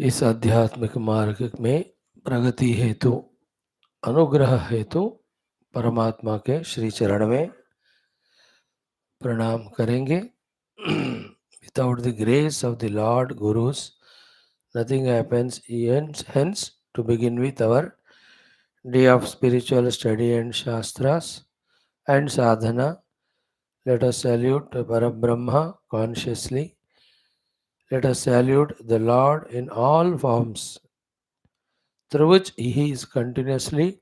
इस आध्यात्मिक मार्ग में प्रगति हेतु, अनुग्रह हेतु परमात्मा के श्री चरण में प्रणाम करेंगे. Without the grace of the Lord Gurus, nothing happens. Hence, to begin with our day of spiritual study and Shastras and Sadhana, let us salute Parabrahma consciously. Let us salute the Lord in all forms, through which He is continuously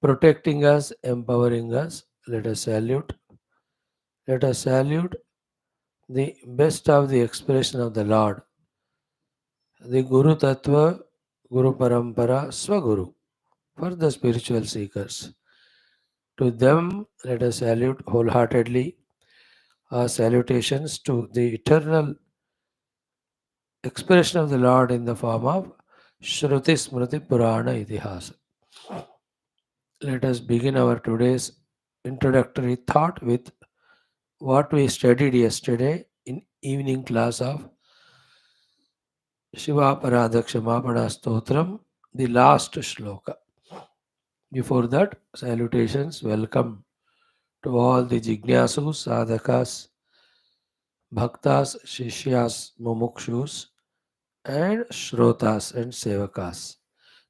protecting us, empowering us. Let us salute. Let us salute the best of the expression of the Lord, the Guru Tattva, Guru Parampara, Swaguru, for the spiritual seekers. To them, let us salute wholeheartedly. Our salutations to the eternal expression of the Lord in the form of Shruti Smriti Purana Itihasa. Let us begin our today's introductory thought with what we studied yesterday in evening class of Shiva Parada Kshamapana Stotram, the last shloka. Before that, salutations, welcome to all the Jignasus, Sadhakas, Bhaktas, Shishyas, Mumukshus, and Shrotas and Sevakas.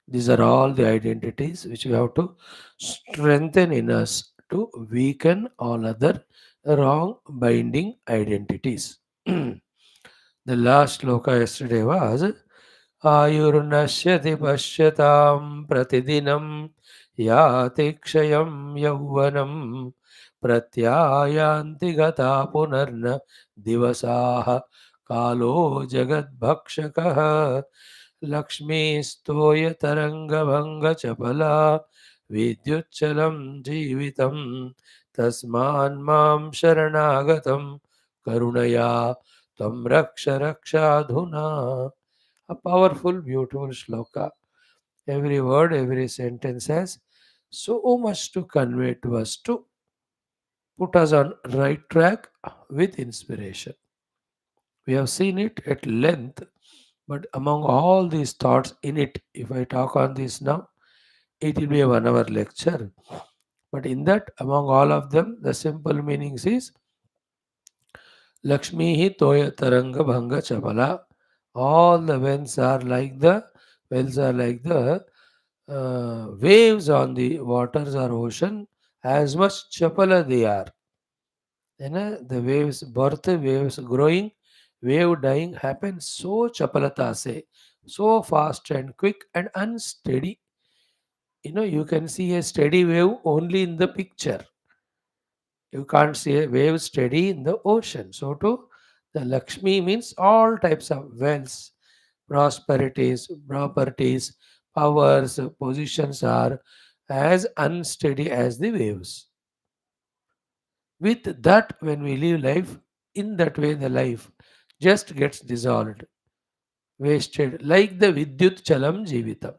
These are all the identities which we have to strengthen in us to weaken all other wrong binding identities. The last shloka yesterday was आयुर्नश्यति पश्यतां प्रतिदिनं याति क्षयं यौवनं प्रत्यायान्ति गता पुनर्न दिवसाः कालो जगद्भक्षकः लक्ष्मीस्तोयतरङ्गभङ्गचपला विद्युच्चलं जीवितं तस्मान्मां शरणागतं करुणया त्वं रक्ष रक्षाधुना. A powerful, beautiful shloka. Every word, every sentence has so much to convey to us to put us on right track with inspiration. We have seen it at length, but among all these thoughts in it, if I talk on this now, it will be a 1 hour lecture. But in that, among all of them, the simple meanings is Lakshmi hi toya taranga bhanga chapala. All the wells are like the waves on the waters or ocean, as much chapala they are. The waves birth, waves growing, wave dying happens so chapalata se, so fast and quick and unsteady. You can see a steady wave only in the picture. You can't see a wave steady in the ocean. So too, the Lakshmi means all types of wealth, prosperities, properties, powers, positions are as unsteady as the waves. With that, when we live life, in that way the life just gets dissolved, wasted, like the Vidyut Chalam Jeevitam.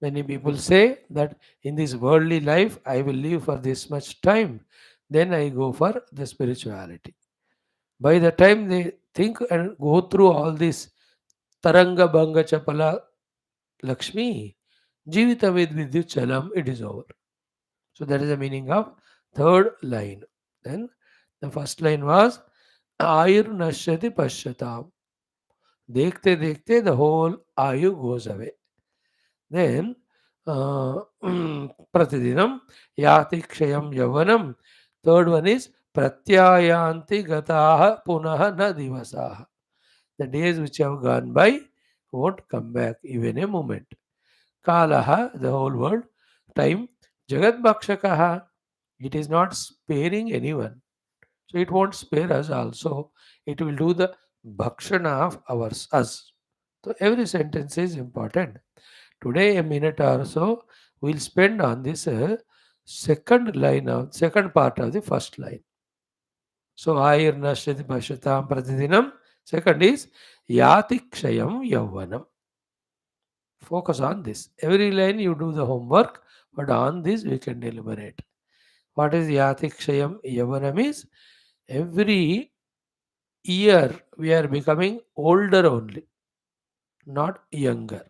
Many people say that in this worldly life, I will live for this much time, then I go for the spirituality. By the time they think and go through all this Taranga Banga Chapala Lakshmi, Jivita with Vidyut Chalam, it is over. So that is the meaning of third line. Then the first line was Ayur Nashyati Pashyatam. Dekhte dekhte the whole Ayu goes away. Then Pratidinam Yati Kshayam Yavanam. Third one is Pratyayanti Gataha Punaha Na Divasaha. The days which have gone by won't come back even a moment. Kalaha, the whole world, time, Jagat Bhakshakaha, it is not sparing anyone. So it won't spare us also. It will do the bhakshana of us. So every sentence is important. Today, a minute or so, we'll spend on this second part of the first line. So Ayirnashyati Pashatam Pratidinam. Second is Yati Kshayam Yavvanam. Focus on this. Every line you do the homework, but on this we can deliberate. What is Yatikshayam Yavanam is every year we are becoming older only. not younger.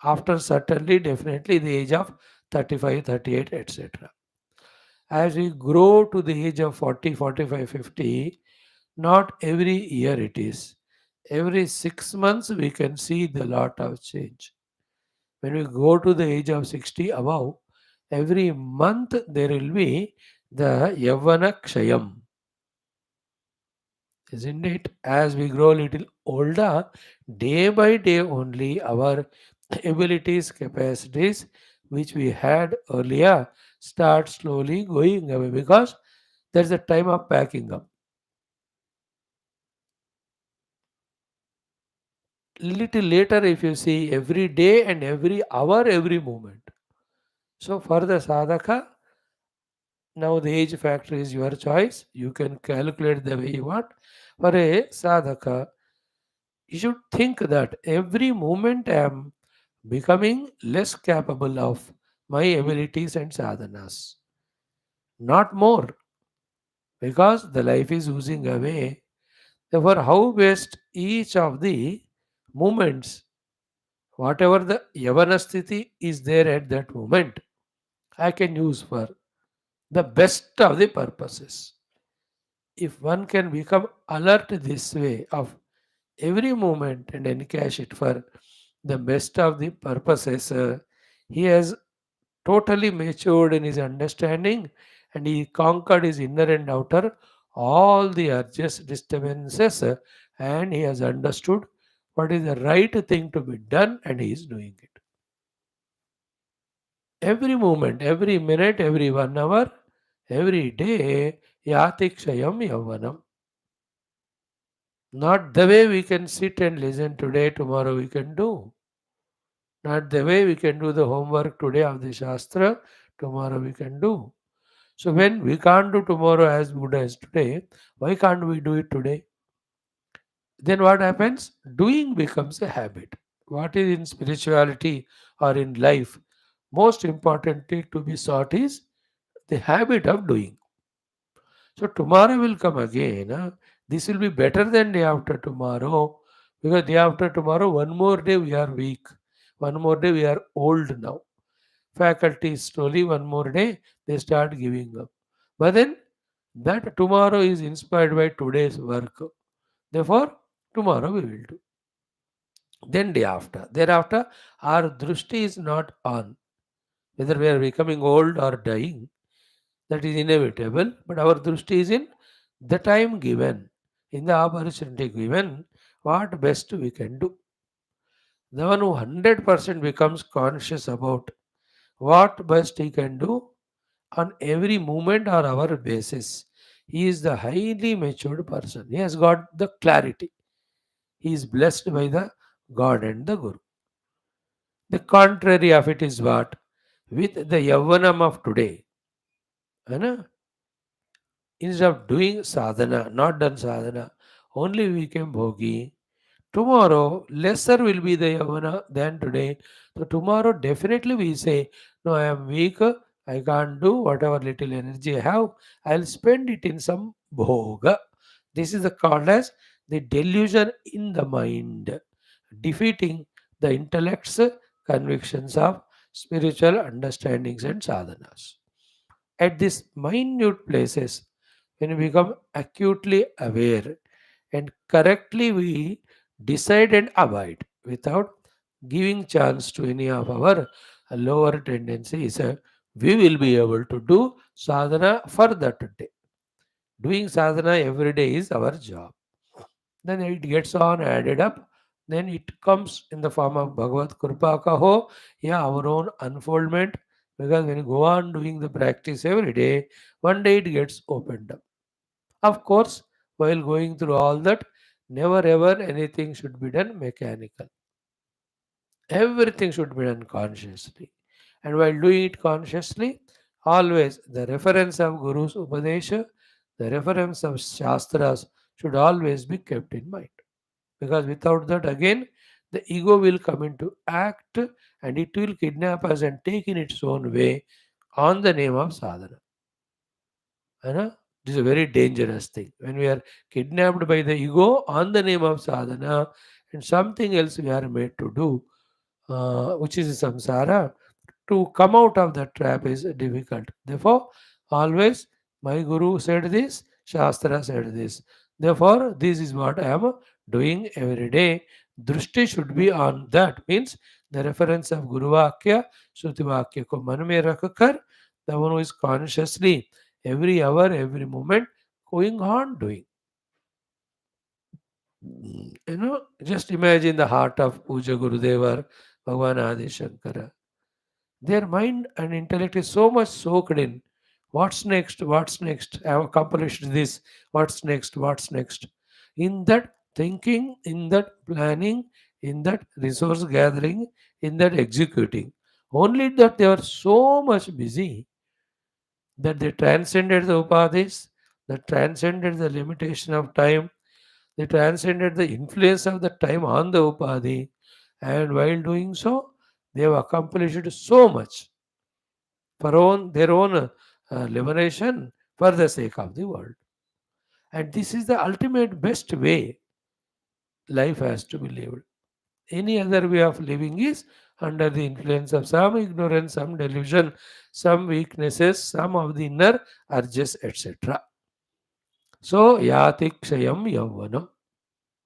After certainly, definitely the age of 35, 38, etc. As we grow to the age of 40, 45, 50, not every year it is. Every 6 months we can see the lot of change. When we go to the age of 60 above, every month there will be the Yavana Kshayam. Isn't it? As we grow a little older, day by day only our abilities, capacities which we had earlier start slowly going away because there's a time of packing up. Little later, if you see every day and every hour, every moment. So for the sadhaka, now the age factor is your choice. You can calculate the way you want. For a sadhaka, you should think that every moment I am becoming less capable of my abilities and sadhanas, not more, because the life is oozing away. Therefore, how best each of the moments, whatever the yavana sthiti is there at that moment, I can use for the best of the purposes. If one can become alert this way of every moment and encash it for the best of the purposes, he has totally matured in his understanding and he conquered his inner and outer all the urges, disturbances, and he has understood what is the right thing to be done and he is doing it. Every moment, every minute, every 1 hour, every day, yatikshayam yavanam. Not the way we can sit and listen today, tomorrow we can do. Not the way we can do the homework today of the Shastra, tomorrow we can do. So when we can't do tomorrow as good as today, why can't we do it today? Then what happens? Doing becomes a habit. What is in spirituality or in life? Most important thing to be sought is the habit of doing. So tomorrow will come again. This will be better than day after tomorrow. Because day after tomorrow, one more day we are weak. One more day we are old now. Faculty slowly one more day they start giving up. But then that tomorrow is inspired by today's work. Therefore, tomorrow we will do. Then day after. Thereafter, our drushti is not on. Whether we are becoming old or dying, that is inevitable. But our drushti is in the time given, in the opportunity given, what best we can do. The one who 100% becomes conscious about what best he can do on every moment or hour basis. He is the highly matured person. He has got the clarity. He is blessed by the God and the Guru. The contrary of it is what? With the Yavanam of today, है ना? Instead of doing sadhana, not done sadhana, only we became bhogi. Tomorrow, lesser will be the yavana than today. So tomorrow, definitely we say, no, I am weak, I can't do whatever little energy I have. I'll spend it in some bhoga. This is the called as the delusion in the mind, defeating the intellect's convictions of spiritual understandings and sadhanas. At these minute places, when we become acutely aware and correctly we decide and abide without giving chance to any of our lower tendencies, we will be able to do sadhana for that day. Doing sadhana every day is our job. Then it gets on added up. Then it comes in the form of Bhagavad Kripa Kaho, yeah, our own unfoldment. Because when you go on doing the practice every day, one day it gets opened up. Of course, while going through all that, never ever anything should be done mechanical. Everything should be done consciously. And while doing it consciously, always the reference of Guru's Upadesha, the reference of Shastras should always be kept in mind. Because without that, again, the ego will come into act and it will kidnap us and take in its own way on the name of sadhana. Right? This is a very dangerous thing. When we are kidnapped by the ego on the name of sadhana and something else we are made to do, which is samsara. To come out of that trap is difficult. Therefore, always my guru said this, Shastra said this. Therefore, this is what I am doing every day. Drishti should be on that. Means the reference of Guru Vakya, Shruti Vakya ko man mein rakhkar, the one who is consciously every hour, every moment going on doing. Just imagine the heart of Puja Gurudevar, Bhagavan Adi Shankara. Their mind and intellect is so much soaked in what's next, what's next, I have accomplished this, what's next, what's next. In that thinking, in that planning, in that resource gathering, in that executing. Only that they were so much busy that they transcended the upadhis, that transcended the limitation of time, they transcended the influence of the time on the upadhi, and while doing so, they have accomplished so much for their own liberation for the sake of the world. And this is the ultimate best way life has to be lived. Any other way of living is under the influence of some ignorance, some delusion, some weaknesses, some of the inner urges, etc. So, yati kshayam yavanam.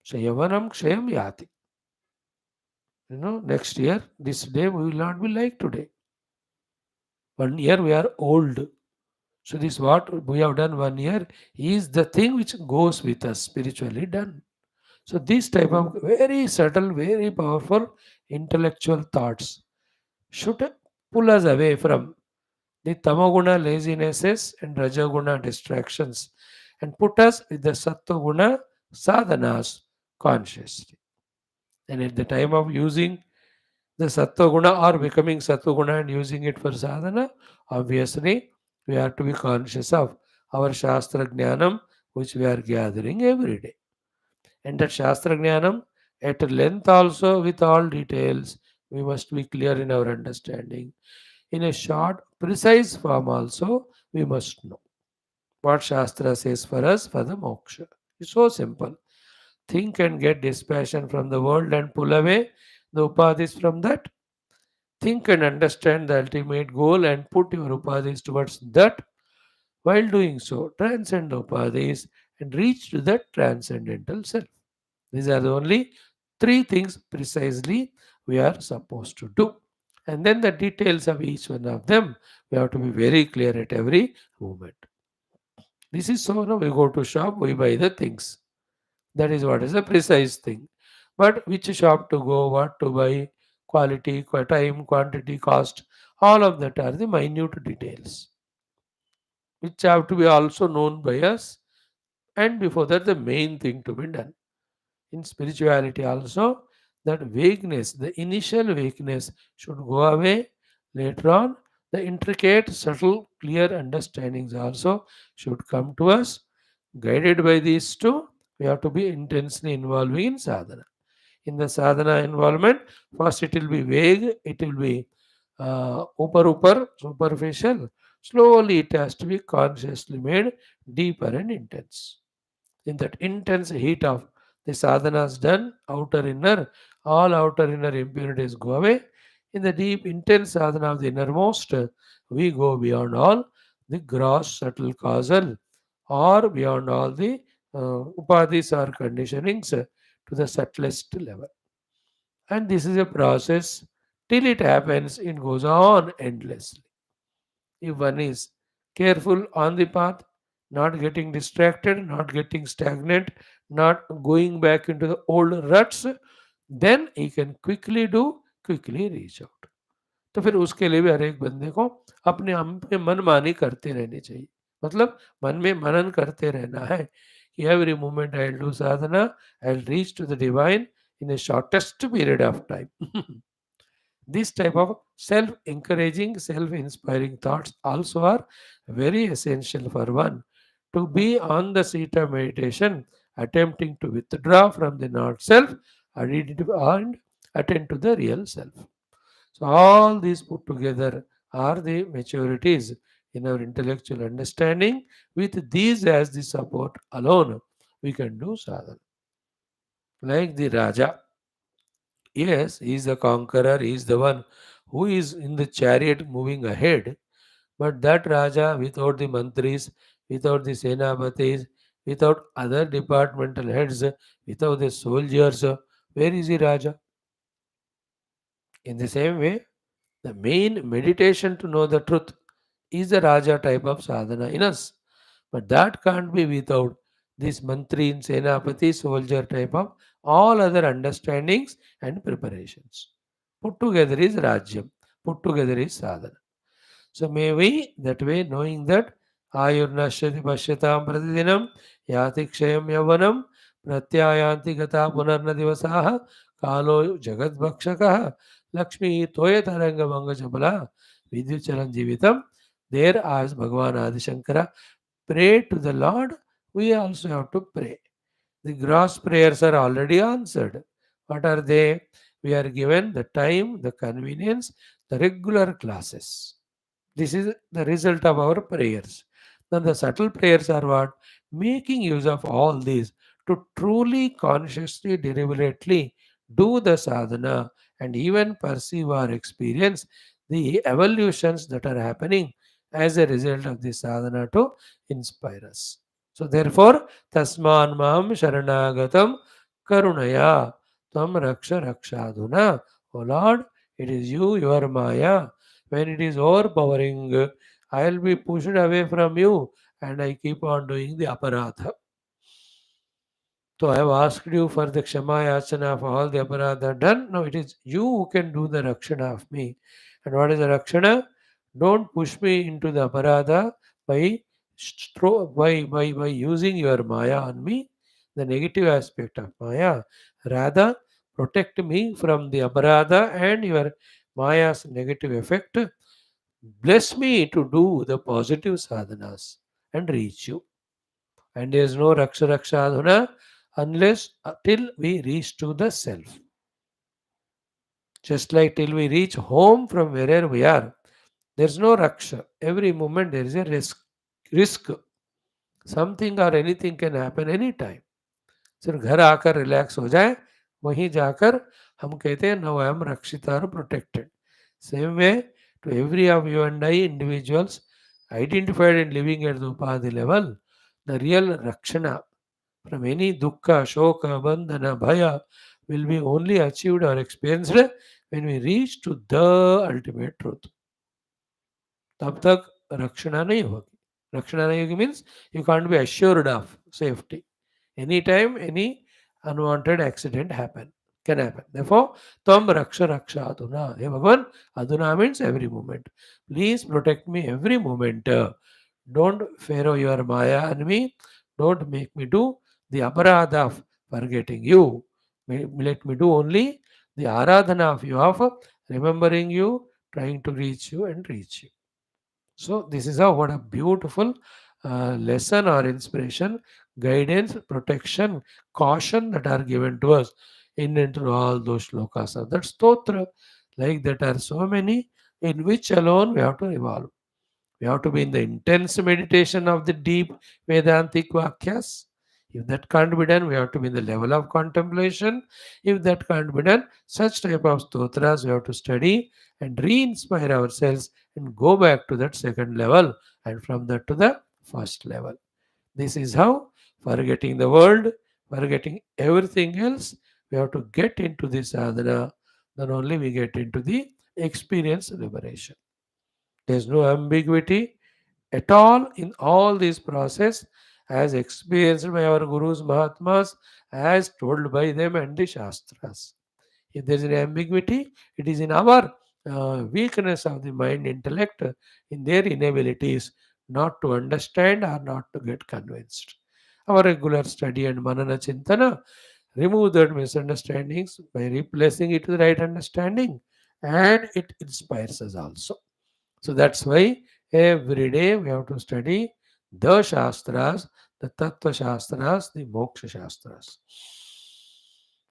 So, yavanam kshayam yati. Next year, this day we will not be like today. 1 year we are old. So this what we have done 1 year is the thing which goes with us spiritually done. So this type of very subtle, very powerful intellectual thoughts should pull us away from the tamaguna lazinesses and rajaguna distractions and put us with the sattva sadhanas consciously. And at the time of using the sattva guna or becoming sattva guna and using it for sadhana, obviously we have to be conscious of our shastra jnanam which we are gathering every day. And that shastra jnanam at length also with all details, we must be clear in our understanding. In a short, precise form also, we must know what shastra says for us for the moksha. It's so simple. Think and get dispassion from the world and pull away the upadhis from that. Think and understand the ultimate goal and put your upadhis towards that. While doing so, transcend the upadhis and reach to that transcendental self. These are the only three things precisely we are supposed to do. And then the details of each one of them, we have to be very clear at every moment. This is so, we go to shop, we buy the things. That is what is a precise thing. But which shop to go, what to buy, quality, time, quantity, cost, all of that are the minute details which have to be also known by us. And before that, the main thing to be done. In spirituality also, that vagueness, the initial vagueness should go away. Later on, the intricate, subtle, clear understandings also should come to us. Guided by these two, we have to be intensely involving in sadhana. In the sadhana involvement, first it will be vague, it will be superficial. Slowly it has to be consciously made deeper and intense. In that intense heat of the sadhanas done, outer inner, all outer inner impurities go away. In the deep intense sadhana of the innermost, we go beyond all the gross, subtle, causal, or beyond all the upadhis or conditionings to the subtlest level. And this is a process till it happens, it goes on endlessly. If one is careful on the path, not getting distracted, not getting stagnant, not going back into the old ruts, then he can quickly do, quickly reach out. तो फिर उसके लिए भी हर एक बंदे को अपने हम पे मनमानी करते रहनी चाहिए, मतलब मन में मनन करते रहना है कि every moment I will do sadhana, I will reach to the divine in a shortest period of time. This type of self encouraging, self inspiring thoughts also are very essential for one to be on the seat of meditation, attempting to withdraw from the not self and attend to the real self. So, all these put together are the maturities in our intellectual understanding. With these as the support alone, we can do sadhana. Like the Raja. Yes, he is the conqueror, he is the one who is in the chariot moving ahead. But that Raja, without the mantris, without the senapatis, without other departmental heads, without the soldiers, where is the Raja? In the same way, the main meditation to know the truth is the Raja type of sadhana in us. But that can't be without this mantri, senapati, soldier type of all other understandings and preparations. Put together is Rajyam. Put together is sadhana. So may we that way knowing that Ayurnashyati Bhashyatam Pratidinam Yati Kshayam Yavanam Pratyayanti Gata Punarna Divasaha Kalo Jagat Bhakshakaha Lakshmi Toya Taranga Manga Jabala Vidyuchalam Jivitam. There as Bhagavan Adi Shankara pray to the Lord, we also have to pray. The gross prayers are already answered. What are they? We are given the time, the convenience, the regular classes. This is the result of our prayers. Then the subtle prayers are what? Making use of all these to truly, consciously, deliberately do the sadhana and even perceive or experience the evolutions that are happening as a result of the sadhana to inspire us. So therefore, tasman mam sharanagatam karunaya tam raksha rakshaduna. O Lord, it is you, your Maya. When it is overpowering, I'll be pushed away from you and I keep on doing the aparadha. So I have asked you for the Kshama Yachana for all the aparadha done. No, it is you who can do the Rakshana of me. And what is the Rakshana? Don't push me into the aparadha by, by using your Maya on me, the negative aspect of Maya. Rather, protect me from the aparadha and your Maya's negative effect. Bless me to do the positive sadhanas and reach you. And there is no Raksha Rakshadhana unless till we reach to the self. Just like till we reach home from wherever we are, there is no Raksha. Every moment there is a risk. Risk. Something or anything can happen anytime. सिर्फ घर आकर relax हो जाए वहीं जाकर हम कहते हैं नो आई एम रक्षित और protected same way to every of you and I individuals identified and living at the upadhi level, the real rakshana from any dukkha, shoka, bandhana, bhaya will be only achieved or experienced when we reach to the ultimate truth. तब तक रक्षणा नहीं होगी रक्षणा नहीं होगी means you can't be assured of safety anytime any unwanted accident can happen. Therefore, Tvam Raksha Raksha Aduna. Hey Bhagavan, Aduna means every moment. Please protect me every moment. Don't pharaoh your Maya on me. Don't make me do the aparadha of forgetting you. Let me do only the aradhana of you, of remembering you, trying to reach you and reach you. So this is how what a beautiful lesson or inspiration, guidance, protection, caution that are given to us in and through all those shlokas of that stotra. Like that are so many in which alone we have to evolve. We have to be in the intense meditation of the deep Vedantic Vakyas. If that can't be done, we have to be in the level of contemplation. If that can't be done, such type of stotras we have to study and re-inspire ourselves and go back to that second level and from that to the first level. This is how, forgetting the world, forgetting everything else, we have to get into this sadhana. Then only we get into the experience liberation. There is no ambiguity at all in all this process as experienced by our Gurus Mahatmas, as told by them and the Shastras. If there is an ambiguity, it is in our weakness of the mind intellect, in their inabilities not to understand or not to get convinced. Our regular study and manana chintana remove that misunderstandings by replacing it with the right understanding, and it inspires us also. So that's why every day we have to study the Shastras, the Tattva Shastras, the Moksha Shastras.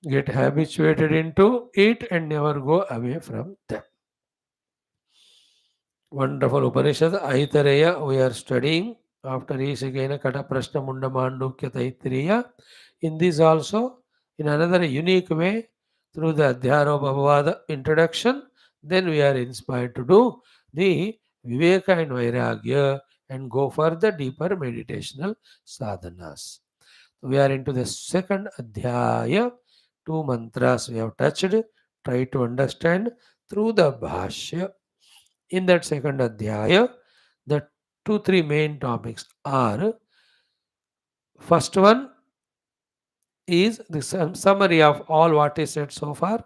Get habituated into it and never go away from them. Wonderful Upanishad, Aitareya, we are studying after Ishigena Kata Prashna Munda Mandukya Taittiriya. In this also, in another unique way, through the Adhyarobhavada introduction, then we are inspired to do the Viveka and Vairagya and go for the deeper meditational sadhanas. We are into the second Adhyaya, two mantras we have touched. Try to understand through the Bhashya. In that second Adhyaya, the two, three main topics are first one is the summary of all what is said so far,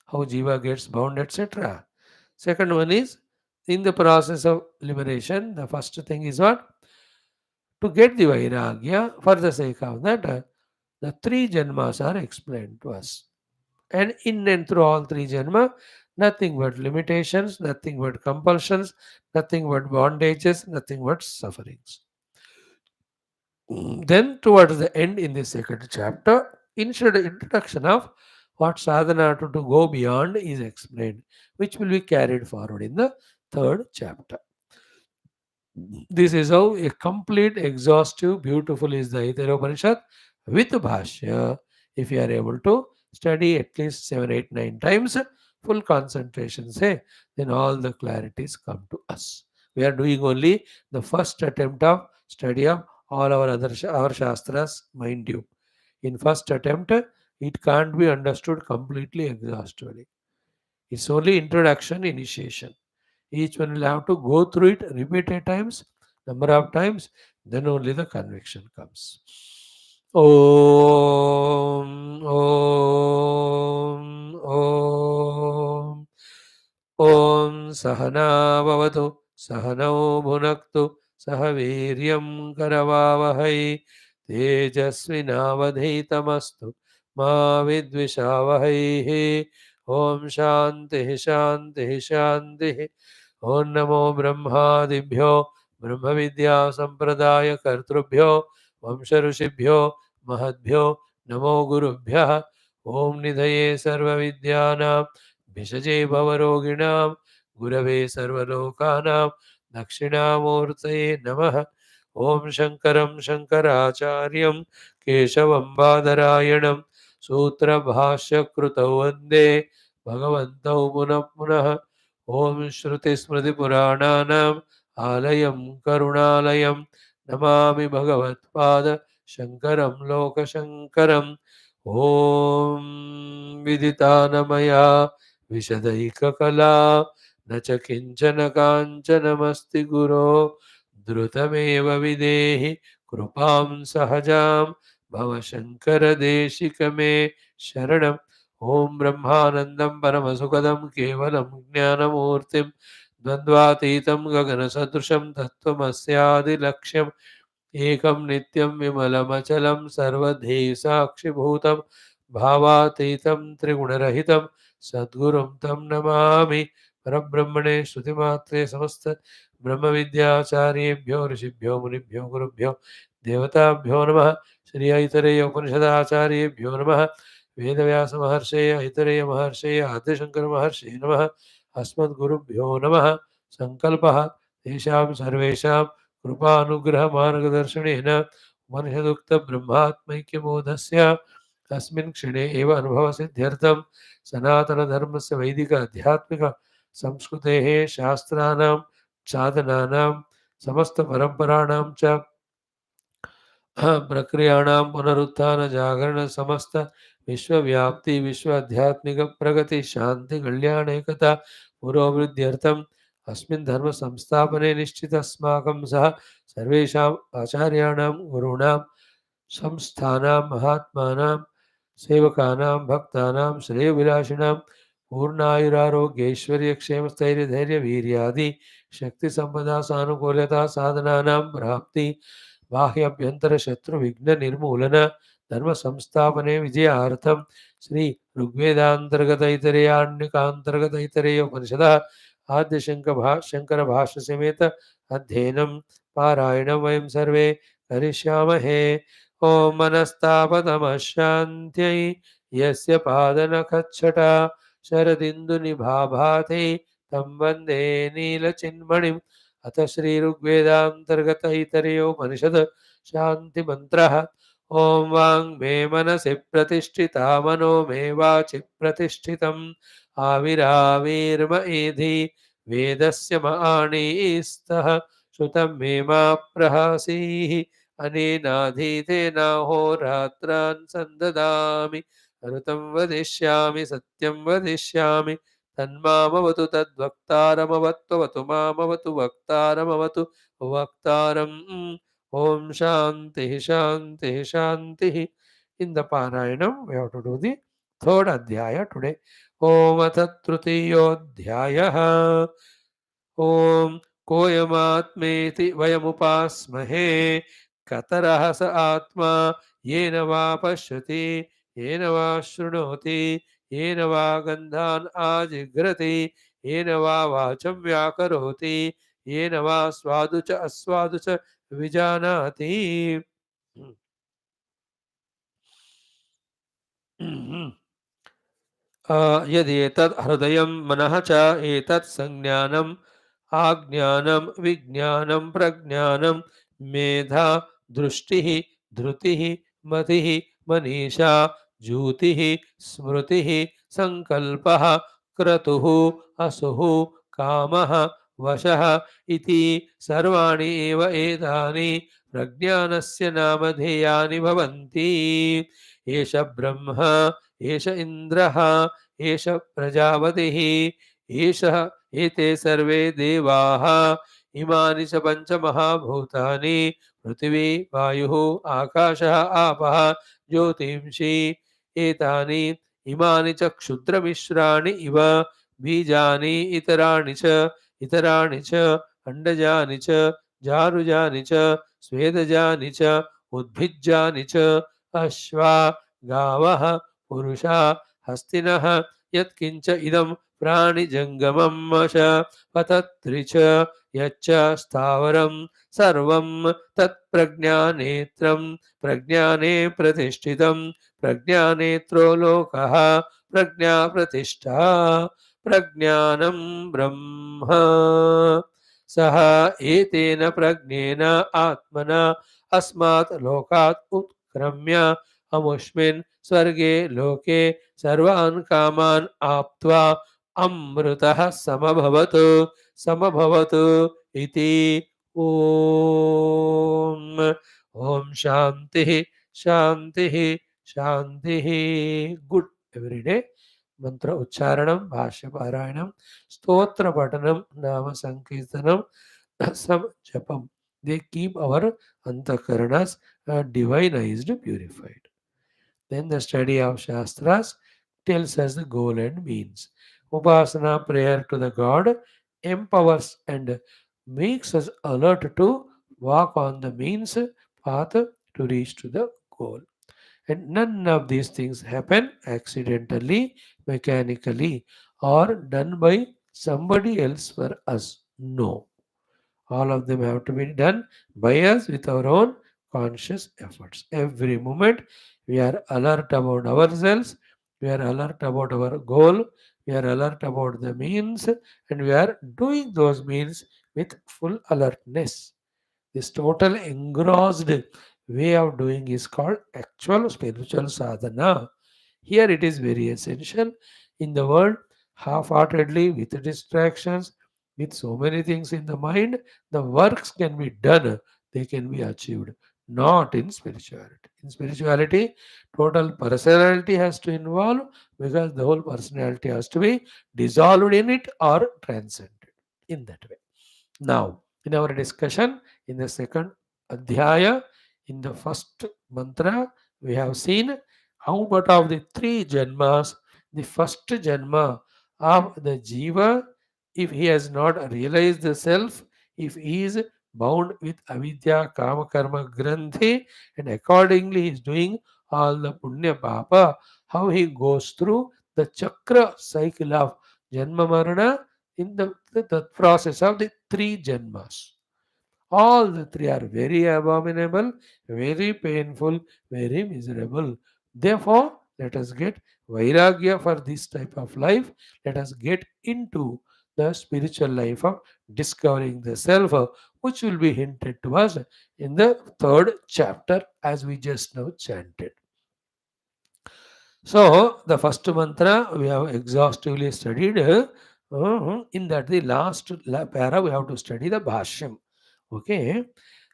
how Jiva gets bound, etc. Second one is in the process of liberation. The first thing is what? To get the Vairagya, for the sake of that, the three janmas are explained to us. And in and through all three janma, nothing but limitations, nothing but compulsions, nothing but bondages, nothing but sufferings. Then, towards the end in the second chapter, introduction of what sadhana to go beyond is explained, which will be carried forward in the third chapter. This is how a complete, exhaustive, beautiful is the Aitareya Upanishad with Bhashya. If you are able to study at least 7, 8, 9 times, full concentration, say, then all the clarities come to us. We are doing only the first attempt of study of all our other our shastras, mind you. In first attempt, it can't be understood completely exhaustively. It's only introduction, initiation. Each one will have to go through it repeated times, number of times, then only the conviction comes. Om, Om, Om. Om Sahana Bhavatu, Sahanau Bhunaktu, Sahaviryam Karavavahai, Tejasvinavadhitamastu, Ma Vidvishavahai. Om Shanti Shanti Shanti. Om Namo Brahmadibhyo, Brahma Vidya Sampradaya Kartrubhyo, Vamsharusibhyo, Mahadbhyo, Namo Gurubhya. Om Nidhaye Sarva Vidyanam, Vishaje Bhavaroginam, Gurave Sarvalokanam, Dakshinamurtaye Namaha. Om Shankaram Shankaracharyam, Keshavam Badarayanam, Sutra Bhashya Krutau Vande, Bhagavantau Punah Punah. Om Shruti Smriti Purananam, Alayam Karunalayam, Namami Bhagavat Pada, Shankaram Loka Shankaram. Om Viditanamaya Vishadaikakala न च किञ्चन काञ्चनमस्ति गुरो द्रुतमेव विदेहि कृपां सहजां भव शङ्करदेशिकमे शरणम् ॐ ब्रह्मानन्दं परमसुखदं केवलं ज्ञानमूर्तिं द्वन्द्वातीतं गगनसदृशं तत्त्वमस्यादिलक्ष्यम् एकं नित्यं विमलमचलं सर्वधी साक्षिभूतं भावातीतं त्रिगुणरहितं सद्गुरुं तं नमामि परब्रह्मणे श्रुतिमात्रे समस्त ब्रह्मविद्याचार्येभ्यो ऋषिभ्यो मुनिभ्यो गुरुभ्यो देवताभ्यो नमः श्री ऐतरेय उपनिषदाचार्येभ्यो नमः वेदव्यास महर्षये ऐतरेय महर्षये आद्यशंकर महर्षये नमः अस्मद्गुरुभ्यो नमः संकल्पः तेषां सर्वेषां कृपानुग्रह मार्गदर्शनेन उपनिषदुक्त ब्रह्मात्मैक्यबोधस्य अस्मिन् क्षणे एव अनुभवसिद्ध्यर्थं सनातनधर्मस्य वैदिक आध्यात्मिक संस्कृतेः शास्त्राणां साधनानां समस्तपरम्पराणां च प्रक्रियाणां पुनरुत्थान जागरण समस्त विश्वव्याप्ति विश्व आध्यात्मिक प्रगति शांति कल्याण एकता पुरोभिवृद्ध्यर्थम् अस्मिन् धर्म संस्थापने निश्चित अस्माकं सह सर्वेषाम् आचार्याणां गुरूणां संस्थानां महात्मानां सेवकानां भक्तानां श्रेयोभिलाषिणां पूर्णायुरारोग्यैश्वर्यक्षेमस्थैर्यधैर्यवीर्यादि शक्तिसम्पदा सानुकूल्यता साधनानां प्राप्ति बाह्याभ्यंतर शत्रु विघ्न निर्मूलन धर्म संस्थापने विजयार्थम श्री ऋग्वेदांतर्गत इतरेयान्यकांतर्गत इतरेय उपनिषद आद्य शंकर भाष्य समेत अध्ययनम पारायणम वयं सर्वे करिष्यामहे ओम मनस्तापतमः शान्त्यै यस्य पादनखच्छटा शरदिन्दुनिभाभाते तं वन्दे नीलचिन्मणिम् अथ श्री ऋग्वेदांतर्गत इतरेयोपनिषद शांति मंत्र ॐ वाङ् मे मनसि प्रतिष्ठिता मनो मे वाचि प्रतिष्ठितम् आविराविर्म एधि वेदस्य माणिस्तः श्रुतं मे मा प्रहासीः अनेनाधीतेनाहोरात्रान् सन्ददामि ऋतं वदिष्यामि सत्यं वदिष्यामि तन्मामवतु तद्वक्तारमवत्ववतु मामवतु वक्तारमवतु वक्तारम् Om Shanti Shanti Shanti. In the Paranam, we have to do the third Adhyaya today. Om Atattrutiyodhyaya. Om Koyamatmeti Vayamupasmahe. Kataraha sa Atma. Yena va pashyati. Yena va shrunoti. Yena va gandhan ajigrati. Yena va vacham vyakaroti. Yena va svaducha asvaducha vijanati. यदि एतत् हृदयं मनः च एतत् संज्ञानम् आज्ञानं विज्ञानं प्रज्ञानं मेधा दृष्टिः धृतिः मतिः मनीषा ज्योतिः स्मृतिः संकल्पः क्रतुः असुः कामः वशः इति सर्वाणि एव एतानि प्रज्ञानस्य नामधेयानि भवन्ति एष ब्रह्म एष इन्द्रः एष प्रजापतिः एषः एते सर्वे देवाः इमानि च पञ्चमहाभूतानि पृथिवी वायुः आकाशः आपः ज्योतिंषि एतानि इमानि च क्षुद्रमिश्राणि इव बीजानि इतराणि च अण्डजानि च जारुजानि च स्वेदजानि च उद्भिज्जानि च अश्वा गावः पुरुषा हस्तिनः यत्किञ्च इदं प्राणिजङ्गमं च पतत्रि च यच्च स्थावरं सर्वं तत्प्रज्ञानेत्रं प्रज्ञाने प्रतिष्ठितं प्रज्ञानेत्रो लोकः प्रज्ञाप्रतिष्ठा प्रज्ञानं ब्रह्म सः एतेन प्रज्ञेन आत्मना अस्मात् लोकात् उत्क्रम्य अमुष्मिन् स्वर्गे लोके सर्वान् कामान् आप्त्वा अमृतः समभवतु इति ॐ ॐ शान्तिः शान्तिः शान्तिः गुड एव्री डे मंत्र उच्चारणं भाष्य पारायणं स्तोत्र पठनं नाम संकीर्तनं some japam. They keep our antakaranas divinized, purified. Then the study of Shastras tells us the goal and means. Upasana, prayer to the God, empowers and makes us alert to walk on the means path to reach to the goal. And none of these things happen accidentally, mechanically, or done by somebody else for us. No, all of them have to be done by us with our own conscious efforts. Every moment we are alert about ourselves, we are alert about our goal, we are alert about the means, and we are doing those means with full alertness. This total engrossed way of doing is called actual spiritual sadhana. Here it is very essential. In the world, half heartedly, with distractions, with so many things in the mind, the works can be done, they can be achieved. Not in spirituality. In spirituality, total personality has to involve because the whole personality has to be dissolved in it or transcended in that way. Now, in our discussion, in the second adhyaya, in the first mantra, we have seen how out of the three janmas, the first janma of the jiva, if he has not realized the self, if he is bound with avidya, kama, karma, granthi, and accordingly he is doing all the punya papa, how he goes through the chakra cycle of janma marana in the process of the three janmas. All the three are very abominable, very painful, very miserable. Therefore, let us get Vairagya for this type of life. Let us get into the spiritual life of discovering the self, which will be hinted to us in the third chapter as we just now chanted. So, the first mantra we have exhaustively studied. In that, the last para, we have to study the Bhashyam. Okay,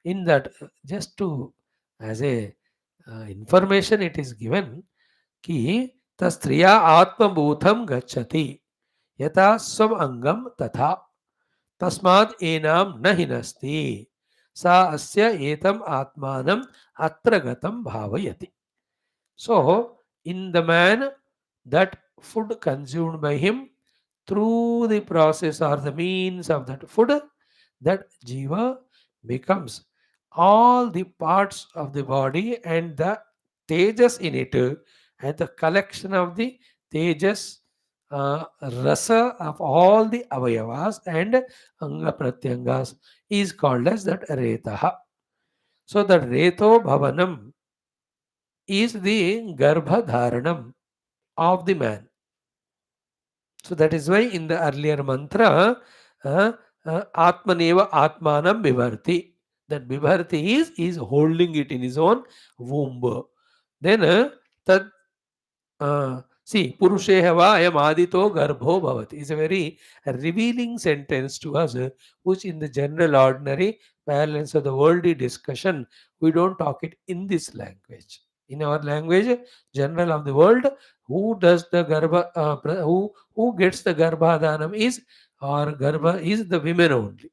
in that, just to as a information, it is given कि तस्त्रिया आत्मभूतं गच्छति यथा स्वम अंगम तथा तस्माद् एनां न हिनस्ति सा अस्य एतम आत्मानं अत्र गतं भावयति. So, in the man, that food consumed by him through the process or the means of that food, that jiva becomes all the parts of the body and the tejas in it, and the collection of the tejas rasa of all the avayavas and anga pratyangas is called as that retaha. So that reto bhavanam is the garbha dharanam of the man. So that is why in the earlier mantra, Atmaneva Atmanam Bibharti. That Bibharti is holding it in his own womb. Then tad see Purusheha va ayam adito garbho bhavat is a very revealing sentence to us, which in the general ordinary balance of the worldly discussion we don't talk it in this language. In our language, general of the world, who does the garbha, who gets the garbhadhanam is, or garbha is the women only.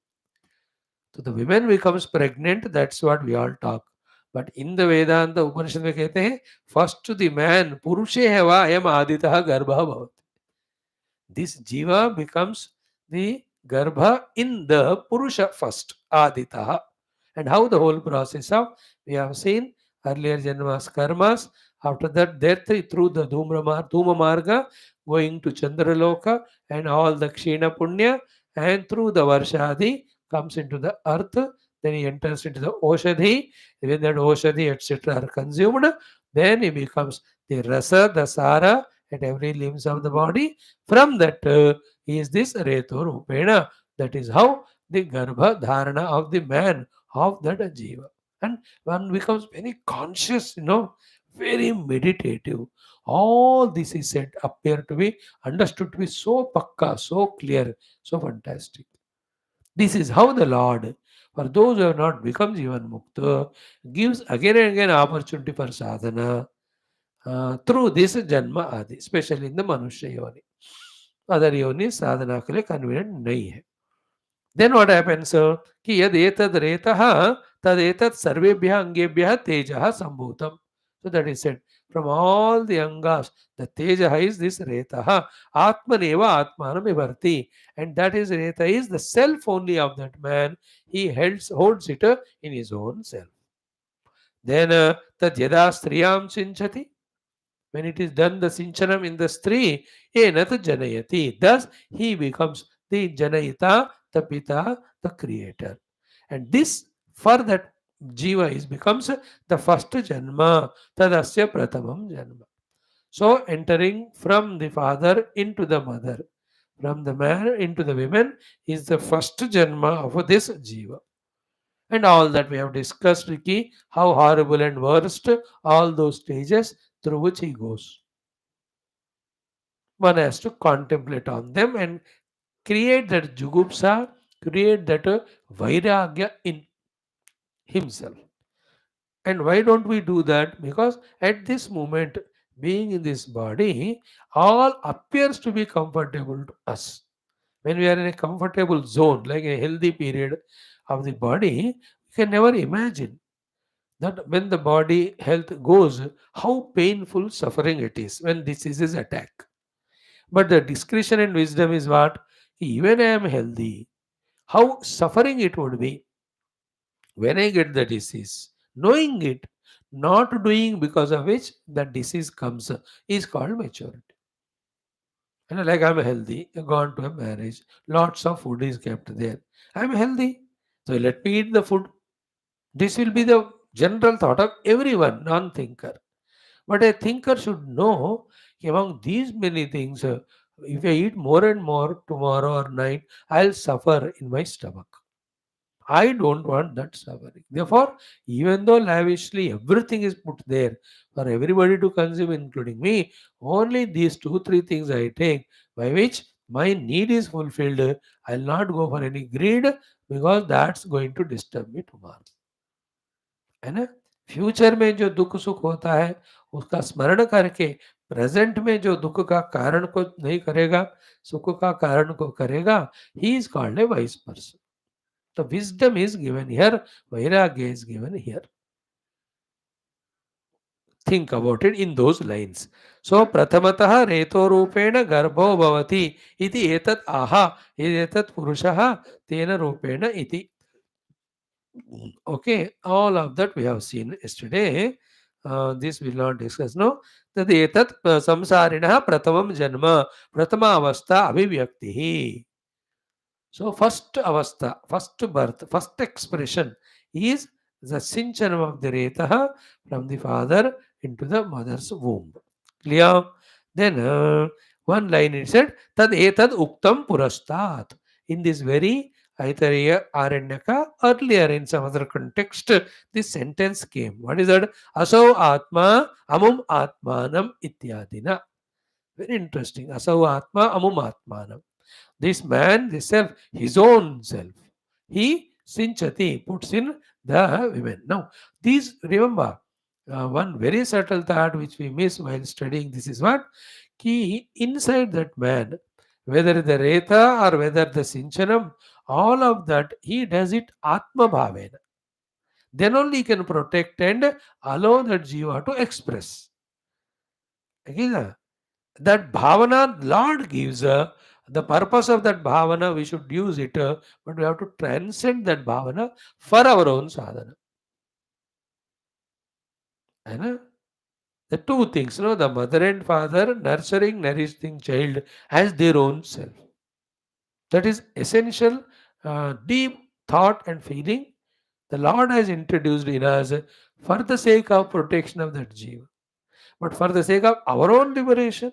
So the women becomes pregnant, that's what we all talk. But in the Vedanta Upanishad में कहते हैं first to the man पुरुषे है वा अयम आदितः गर्भः भवति. This jiva becomes the garbha in the purusha first, aditaha. And how the whole process of, we have seen earlier janmas karmas, after that death through the dhuma marga, going to Chandraloka and all the kshina punya, and through the varshadi comes into the earth, then he enters into the oshadhi, when that oshadhi etc. are consumed, then he becomes the rasa, the sara at every limbs of the body. From that is this Reto Rupena. That is how the Garbha Dharana of the man, of that Jiva. And one becomes very conscious, very meditative. All this is said, appear to be understood to be so pakka, so clear, so fantastic. This is how the Lord, for those who have not become Jivan Mukta, gives again and again opportunity for sadhana through this Janma Adi, especially in the Manushya Yoni. Other योनि साधना के लिए convenient नहीं है. Then what happens कि यद एतद् रेतः तद एतत् सर्वेभ्यः अंगेभ्यः तेजः संभूतम. So that is said from all the angas, the teja is this retah. Atmaneva atmanam vivarti. And that is reta is the self only of that man. He holds it in his own self. Then tad yada striyam sinchati. When it is done the sinchanam in the stri, enat janayati. Thus he becomes the janayita, the pita, the creator. And this for that jiva is becomes the first janma, tadasya pratamam janma. So entering from the father into the mother, from the man into the women is the first janma of this jiva. And all that we have discussed, Ricky, how horrible and worst all those stages through which he goes. One has to contemplate on them and create that jugupsa, create that vairagya in himself. And why don't we do that? Because at this moment, being in this body, all appears to be comfortable to us. When we are in a comfortable zone, like a healthy period of the body, we can never imagine that when the body health goes, how painful suffering it is when diseases attack. But the discretion and wisdom is what? Even I am healthy, how suffering it would be when I get the disease. Knowing it, not doing because of which the disease comes, is called maturity. And like I'm healthy, I've gone to a marriage, lots of food is kept there. I'm healthy, so let me eat the food. This will be the general thought of everyone, non thinker. But a thinker should know among these many things, if I eat more and more tomorrow or night, I'll suffer in my stomach. I don't want that suffering. Therefore, even though lavishly everything is put there for everybody to consume, including me, only these two, three things I take by which my need is fulfilled. I'll not go for any greed because that's going to disturb me tomorrow. है ना? Future में जो दुख सुख होता है उसका स्मरण करके प्रेजेंट में जो दुख का कारण को नहीं करेगा, सुख का कारण को करेगा, he is called a wise person. The wisdom is given here, vairagya is given here. Think about it in those lines. So, prathamatāh reto rūpena garbho bhavati iti etat aha, etat purushaha tena rūpena iti. Okay, all of that we have seen yesterday. This will not discuss now. Tad etat samsarinah pratamam janma, pratama avastha abhivyaktihi. So, first avastha, first birth, first expression is the sinchanam of the retaha from the father into the mother's womb. Clear? Then one line it said, Tad etad uktam purastat. In this very Aitareya Aranyaka, earlier in some other context, this sentence came. What is that? Asau atma amum atmanam ityadina. Very interesting. Asau atma amum atmanam. This man, this self, his own self, he sinchati, puts in the women. Now, these, remember, one very subtle thought which we miss while studying this is what? Ki inside that man, whether the Reta or whether the Sinchanam, all of that, he does it Atma Bhavena. Then only he can protect and allow that Jiva to express. Again, that bhavana Lord gives, the purpose of that bhavana we should use it, but we have to transcend that bhavana for our own sadhana. And the two things, the mother and father nurturing, nourishing child as their own self. That is essential, deep thought and feeling the Lord has introduced in us for the sake of protection of that jiva. But for the sake of our own liberation,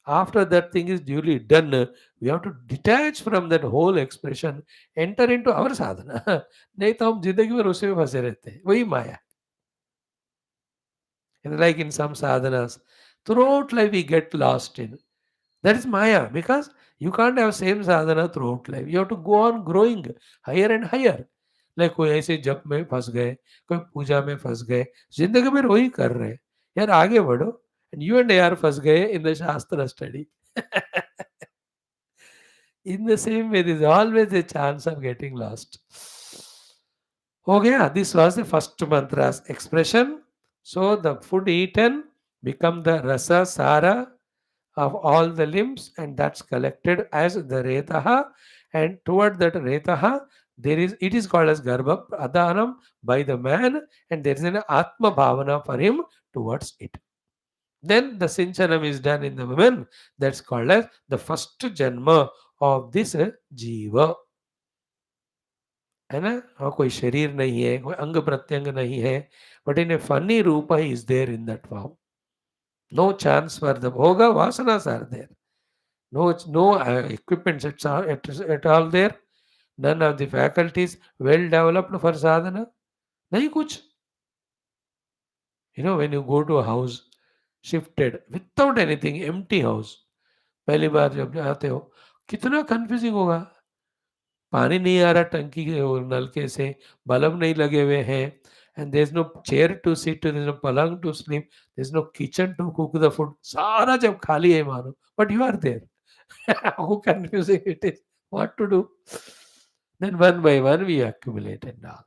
after that thing is duly done, we have to detach from that whole expression, enter into our sadhana. नहीं तो हम जिंदगी में उसी में फंसे रहते हैं, वही माया. And like in some sadhanas, throughout life we get lost in. That is maya, because you can't have same sadhana throughout life. You have to go on growing higher and higher. Like कोई ऐसे जप में फंस गए, कोई पूजा में फंस गए, जिंदगी में वही कर रहे हैं. यार आगे बढ़ो. And you and I are फंस गए in the Shastra study. In the same way, there is always a chance of getting lost. Okay, this was the first mantra's expression. So the food eaten become the rasa sara of all the limbs, and that's collected as the retaha. And toward that retaha, it is called as garbha pradhanam by the man, and there is an atma bhavana for him towards it. Then the sinchanam is done in the women. That's called as the first janma of this jiva. है ना? हाँ, कोई शरीर नहीं है, कोई अंग प्रत्यंग नहीं है, but in a funny rupa he is there in that form. No chance for the bhoga vasanas are there. No equipments at all there. None of the faculties well developed for sadhana. नहीं कुछ. When you go to a house shifted without anything, empty house, पहली बार जब आते हो, कितना confusing होगा. पानी नहीं आ रहा टंकी के नलके से, बल्ब नहीं लगे हुए हैं, and there is no chair to sit, there is no palang to sleep, there is no kitchen to cook the food. सारा जब खाली है मानो, but you are there. How confusing it is, what to do. Then one by one we accumulate and all.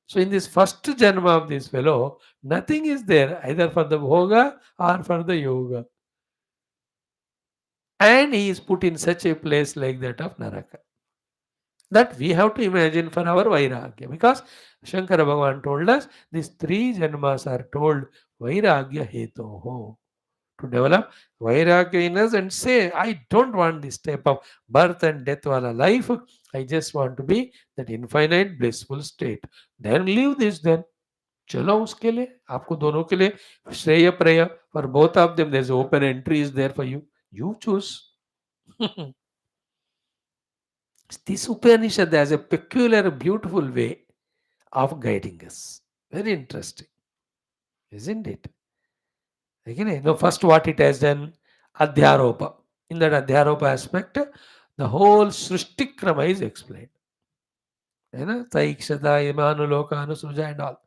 So in this first janma of this fellow, nothing is there either for the bhoga or for the yoga, and he is put in such a place like that of naraka. That we have to imagine for our vairagya, because Shankara Bhagavan told us these three janmas are told vairagya hetoho, to develop vairagya in us and say, I don't want this type of birth and death wala life. I just want to be that infinite blissful state. Then leave this then. चलो उसके लिए, आपको दोनों के लिए श्रेय प्रेय, for both of them there's open entry is there for you. You choose. This Upanishad has a peculiar, beautiful way of guiding us. Very interesting, isn't it? Again, no, first what it has done, Adhyaropa. In that Adhyaropa aspect, the whole Srishtikrama is explained. You know, Taikshata, Imanu, Lokanu, Suja and all.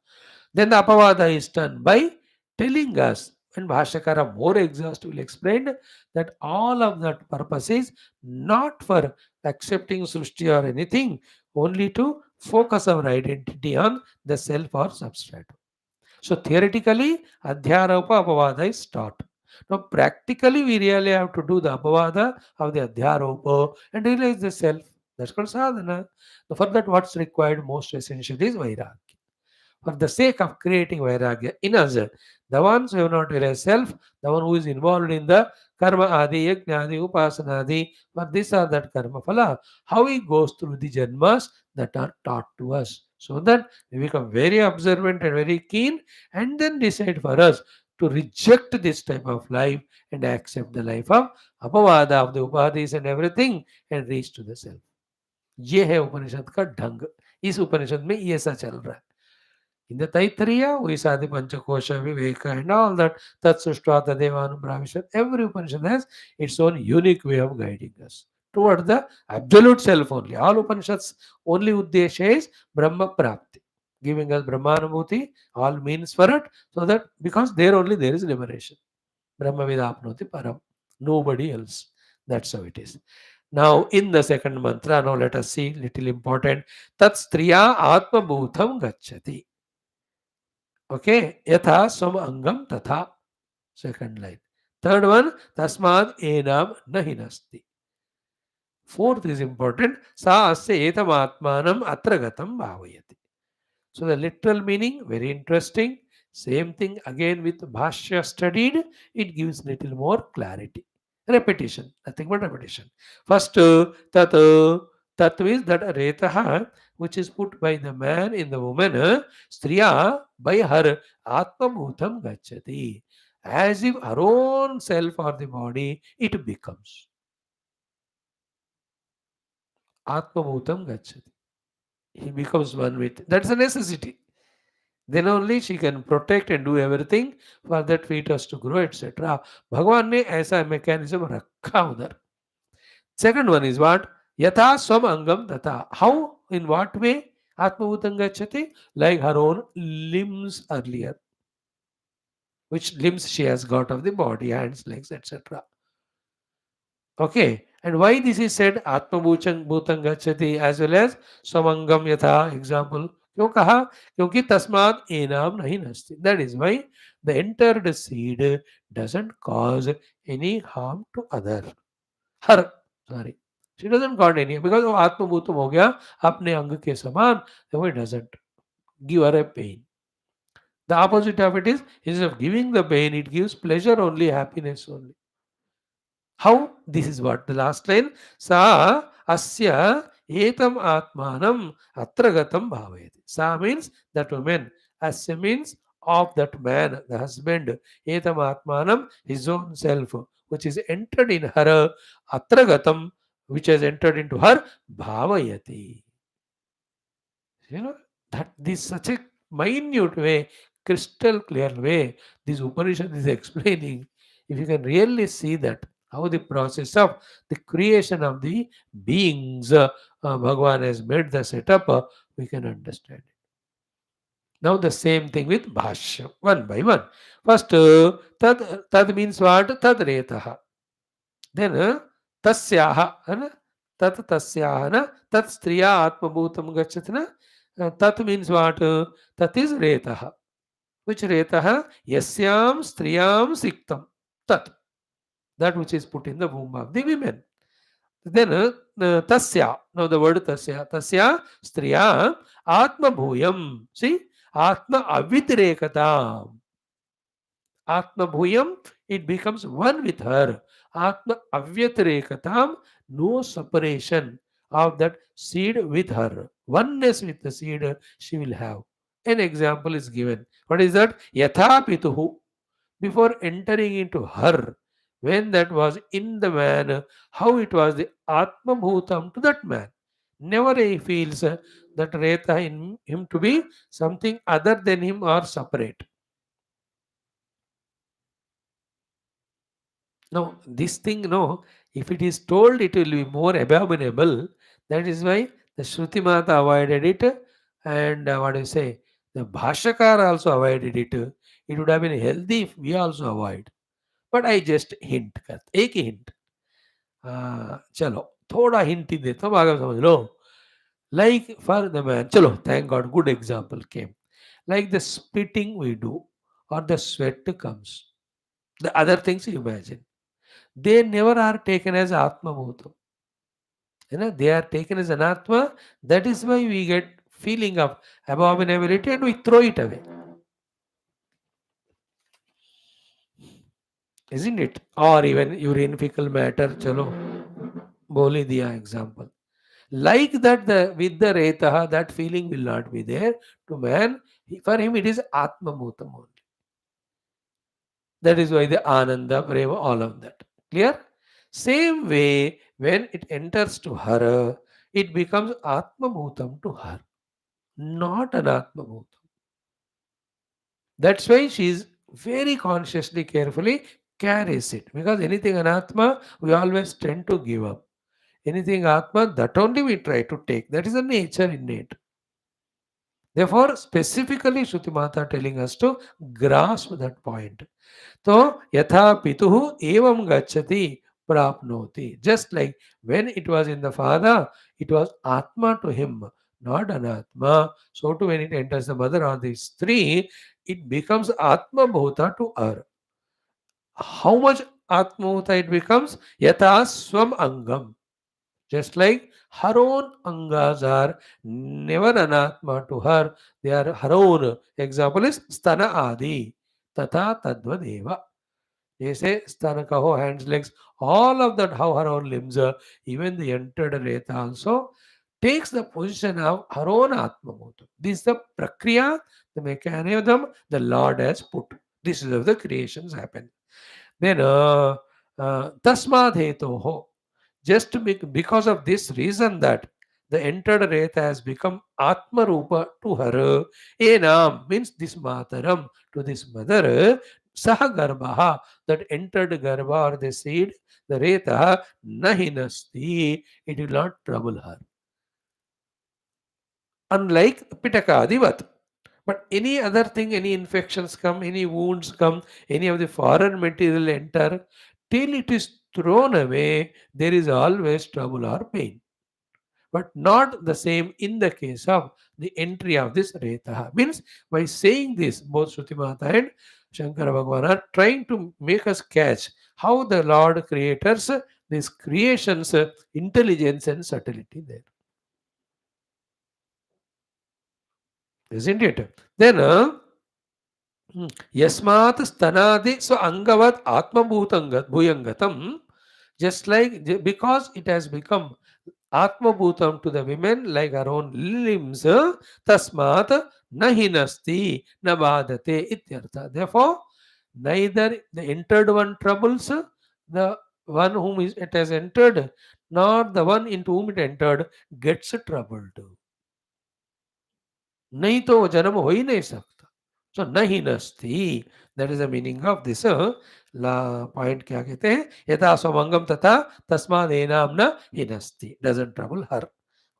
Then the Apavada is done by telling us, and Bhashyakara more exhaustively explained that all of that purpose is not for accepting Srishti or anything, only to focus our identity on the self or substrate. So theoretically, Adhyaropa Apavada is taught. Now practically we really have to do the Apavada of the Adhyaropa and realize the self. That's called sadhana. For that what's required most essentially is Vairagya. For the sake of creating Vairagya in us, the ones who have not realized self, the one who is involved in the karma adi, yajna adi, upasana adi, for this or that karma phala, how he goes through the janmas that are taught to us. So that we become very observant and very keen and then decide for us to reject this type of life and accept the life of apavada of the upadhis and everything and reach to the self. ये है उपनिषद का ढंग इस उपनिषद में ये ऐसा चल रहा है in the Taittiriya, we saw the Panchakosha, Viveka, and all that. Tat Sushta, Tadevanu, Brahmishad. Every Upanishad has its own unique way of guiding us toward the absolute self only. All Upanishads only Uddesha is Brahma Prapti, giving us Brahmanubhuti, all means for it, so that because there only there is liberation. Brahma Vidapnoti Param. Nobody else. That's how it is. Now, in the second mantra, now let us see little important. Tat Striya Atma Bhutam Gacchati. Okay, yatha svam angam tatha. Second line. Third one, tasmad enam nahinasti. Fourth is important. Sa asya etam atmanam atragatam bhavayati. So the literal meaning, very interesting. Same thing again with Bhashya studied, it gives little more clarity. Repetition, nothing but repetition. First, tat means that retaha, which is put by the man in the woman, striya, by her, atma bhutam gacchati. As if her own self or the body, it becomes. Atma bhutam gacchati. He becomes one with. That's a necessity. Then only she can protect and do everything for that fetus to grow, etc. भगवान ने ऐसा mechanism रखा उधर. Second one is what? Yatha swam angam tata. How? In what way? Atmabhutam gacchati. Like her own limbs earlier. Which limbs she has got of the body, hands, legs, etc. Okay. And why this is said Atmabhutam bhutam gacchati as well as swamangam yatha example? क्यों कहा? क्योंकि तस्मात एनाम नहीं नस्ति. That is why the entered seed doesn't cause any harm to other. Her, sorry. She doesn't cause any because वो आत्मभूतम हो गया अपने अंग के समान, so it doesn't give her a pain. The opposite of it is, instead of giving the pain, it gives pleasure only, happiness only. How? This is what the last line. Sa asya etam atmanam atragatam bhavayati. Sa means that woman. Asya means of that man, the husband. Etam atmanam, his own self, which is entered in her. Atragatam, which has entered into her. Bhavayati. You know, that this such a minute way, crystal clear way, this Upanishad is explaining. If you can really see that, how the process of the creation of the beings, Bhagavan has made the setup, we can understand it. Now the same thing with Bhashya, one by one. First, tad means what? Tad retaha. Then, tasyaha, tat tasyaha, tat striya atmabhutam gachatna. Tat means what? Tat is retaha. Which retaha? Yasyam striyam siktam. Tat. That which is put in the womb of the women. Then tasya. Now the word tasya. Tasya striya atma bhuyam. See? Atma avidrekata. Atma bhuyam. It becomes one with her. Atma avyatrekataam. No separation of that seed with her. Oneness with the seed she will have. An example is given. What is that? Yatha pituhu. Before entering into her, when that was in the man, how it was the Atma Bhutam to that man. Never he feels that Reta in him to be something other than him or separate. No, this thing, no, if it is told, it will be more abominable. That is why the Shruti Mata avoided it, and what do you say? The Bhashyakar also avoided it. It would have been healthy if we also avoid. But I just hint करते एक ही hint. चलो थोड़ा hint ही देता हूँ आगे समझ लो. Like for the man, चलो thank God, good example came. Like the spitting we do, or the sweat comes. The other things you imagine. They never are taken as Atma Bhutam. You know, they are taken as Anatma. That is why we get feeling of abominability and we throw it away. Isn't it? Or even urine fecal matter, chalo, boli diya example. Like that, the with the Retaha, that feeling will not be there. To man, for him it is Atma Bhutam only. That is why the Ananda, Prema, all of that. Clear? Same way, when it enters to her, it becomes Atma Bhutam to her, not an Atma Bhutam. That's why she is very consciously, carefully carries it. Because anything Anatma, we always tend to give up. Anything Atma, that only we try to take. That is the nature innate. Therefore, specifically Shruti Mata telling us to grasp that point. So, yatha pituhu evam gacchati prapnoti. Just like when it was in the father, it was Atma to him, not Anatma. So, too, when it enters the mother or these three, it becomes Atma Bhuta to her. How much Atma Bhuta it becomes? Yatha swam angam. Just like her own angas are never anatma to her, they are her own. Example is stana adi, tata tadvadeva. They say stana kaho, hands, legs, all of that, how her own limbs are, even the entered reta also takes the position of her own atma bhuta. This is the prakriya, the mechanism the Lord has put. This is how the creations happen. Then tasmad hetoho. Because of this reason that the entered Reta has become Atma Rupa to her. Enam means this Mataram, to this mother. Saha Garbha, that entered Garbha or the seed, the Reta, Nahinasti, it will not trouble her. Unlike Pitakadivat. But any other thing, any infections come, any wounds come, any of the foreign material enter, till it is thrown away, there is always trouble or pain. But not the same in the case of the entry of this Retaha. Means by saying this, both Shrutimata and Shankara Bhagavan are trying to make us catch how the Lord creators these creations, intelligence and subtlety there. Isn't it? Then Yasmat Stanadi so Angavat Atma Bhuyangatam, just like because it has become Atma Bhutam to the women like her own limbs, Tasmat Nahinasti Nabadate Ityartha. Therefore, neither the entered one troubles the one whom it has entered, nor the one into whom it entered gets troubled. नहीं तो वो जन्म हो ही नहीं सकता. So नहीं नस्ति. That is the meaning of this point. क्या कहते हैं? यथा स्वमंगम तथा तस्माद एनाम न हिनस्ति. Doesn't trouble her.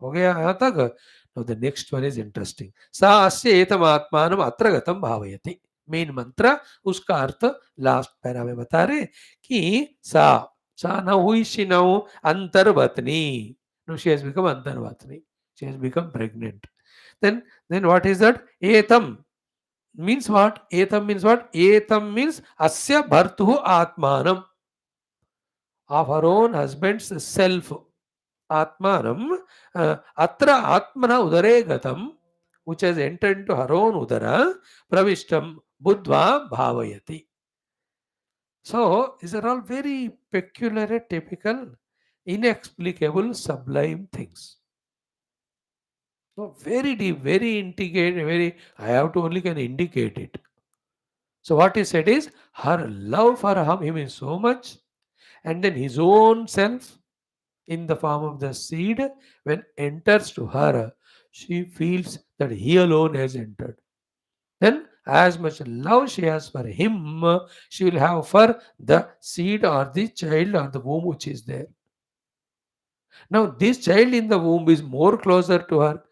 हो गया यहाँ तक. Now the next one is interesting. सा अस्य एतम आत्मानम अत्र गतम भावयति. मेन मंत्र उसका अर्थ लास्ट पैरा में बता रहे कि सा न हुई शी न अंतर्वतनी. No, she has become antarvatni. She has become pregnant. Then what is that? Etam means what? Etam means what? Etam means asya bhartuhu atmanam, of her own husband's self. Atmanam atra atmana udare gatam, which has entered into her own udara, pravishtam buddhva bhavayati. So these are all very peculiar, typical, inexplicable, sublime things. So very deep, very integrated, very, I have to only can indicate it. So what he said is her love for him is so much, and then his own self. in the form of the seed, when enters to her, she feels that he alone has entered. Then, as much love she has for him, she will have for the seed or the child or the womb which is there. Now, this child in the womb is more closer to her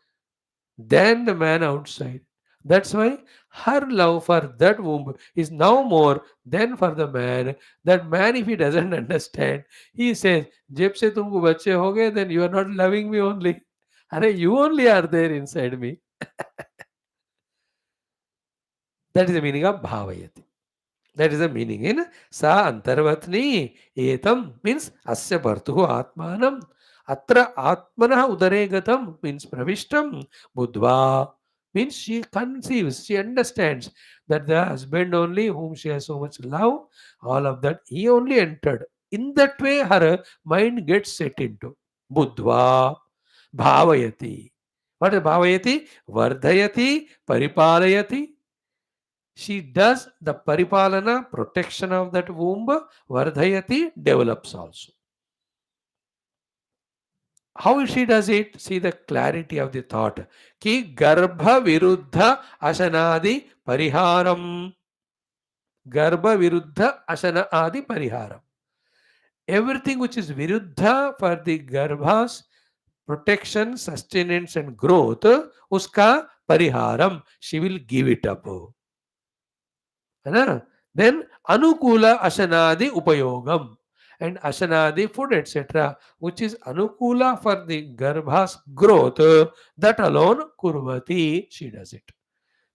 than the man outside. That's why her love for that womb is now more than for the man. That man, if he doesn't understand, he says, जब से तुमको बच्चे हो गए, then you are not loving me only. अरे, you only are there inside me. That is the meaning of bhavayati. That is the meaning in sa antarvatni etam means asya bhartuhu atmanam atra atmanah udare gatam means pravishtam buddhva means she conceives, she understands that the husband only whom she has so much love, all of that he only entered. In that way her mind gets set into buddhva bhavayati. What is bhavayati? Vardhayati, paripalayati. She does the paripalana, protection of that womb, vardhayati, develops also. How she does it? See the clarity of the thought. Ki garbha viruddha asanadi pariharam. Garbha viruddha asana adi pariharam. Everything which is viruddha for the garbhas, protection, sustenance and growth, uska pariharam. She will give it up. है ना? Then anukula ashanadi upayogam and ashanadi food etc. which is anukula for the garbha's growth, that alone kurvati, she does it.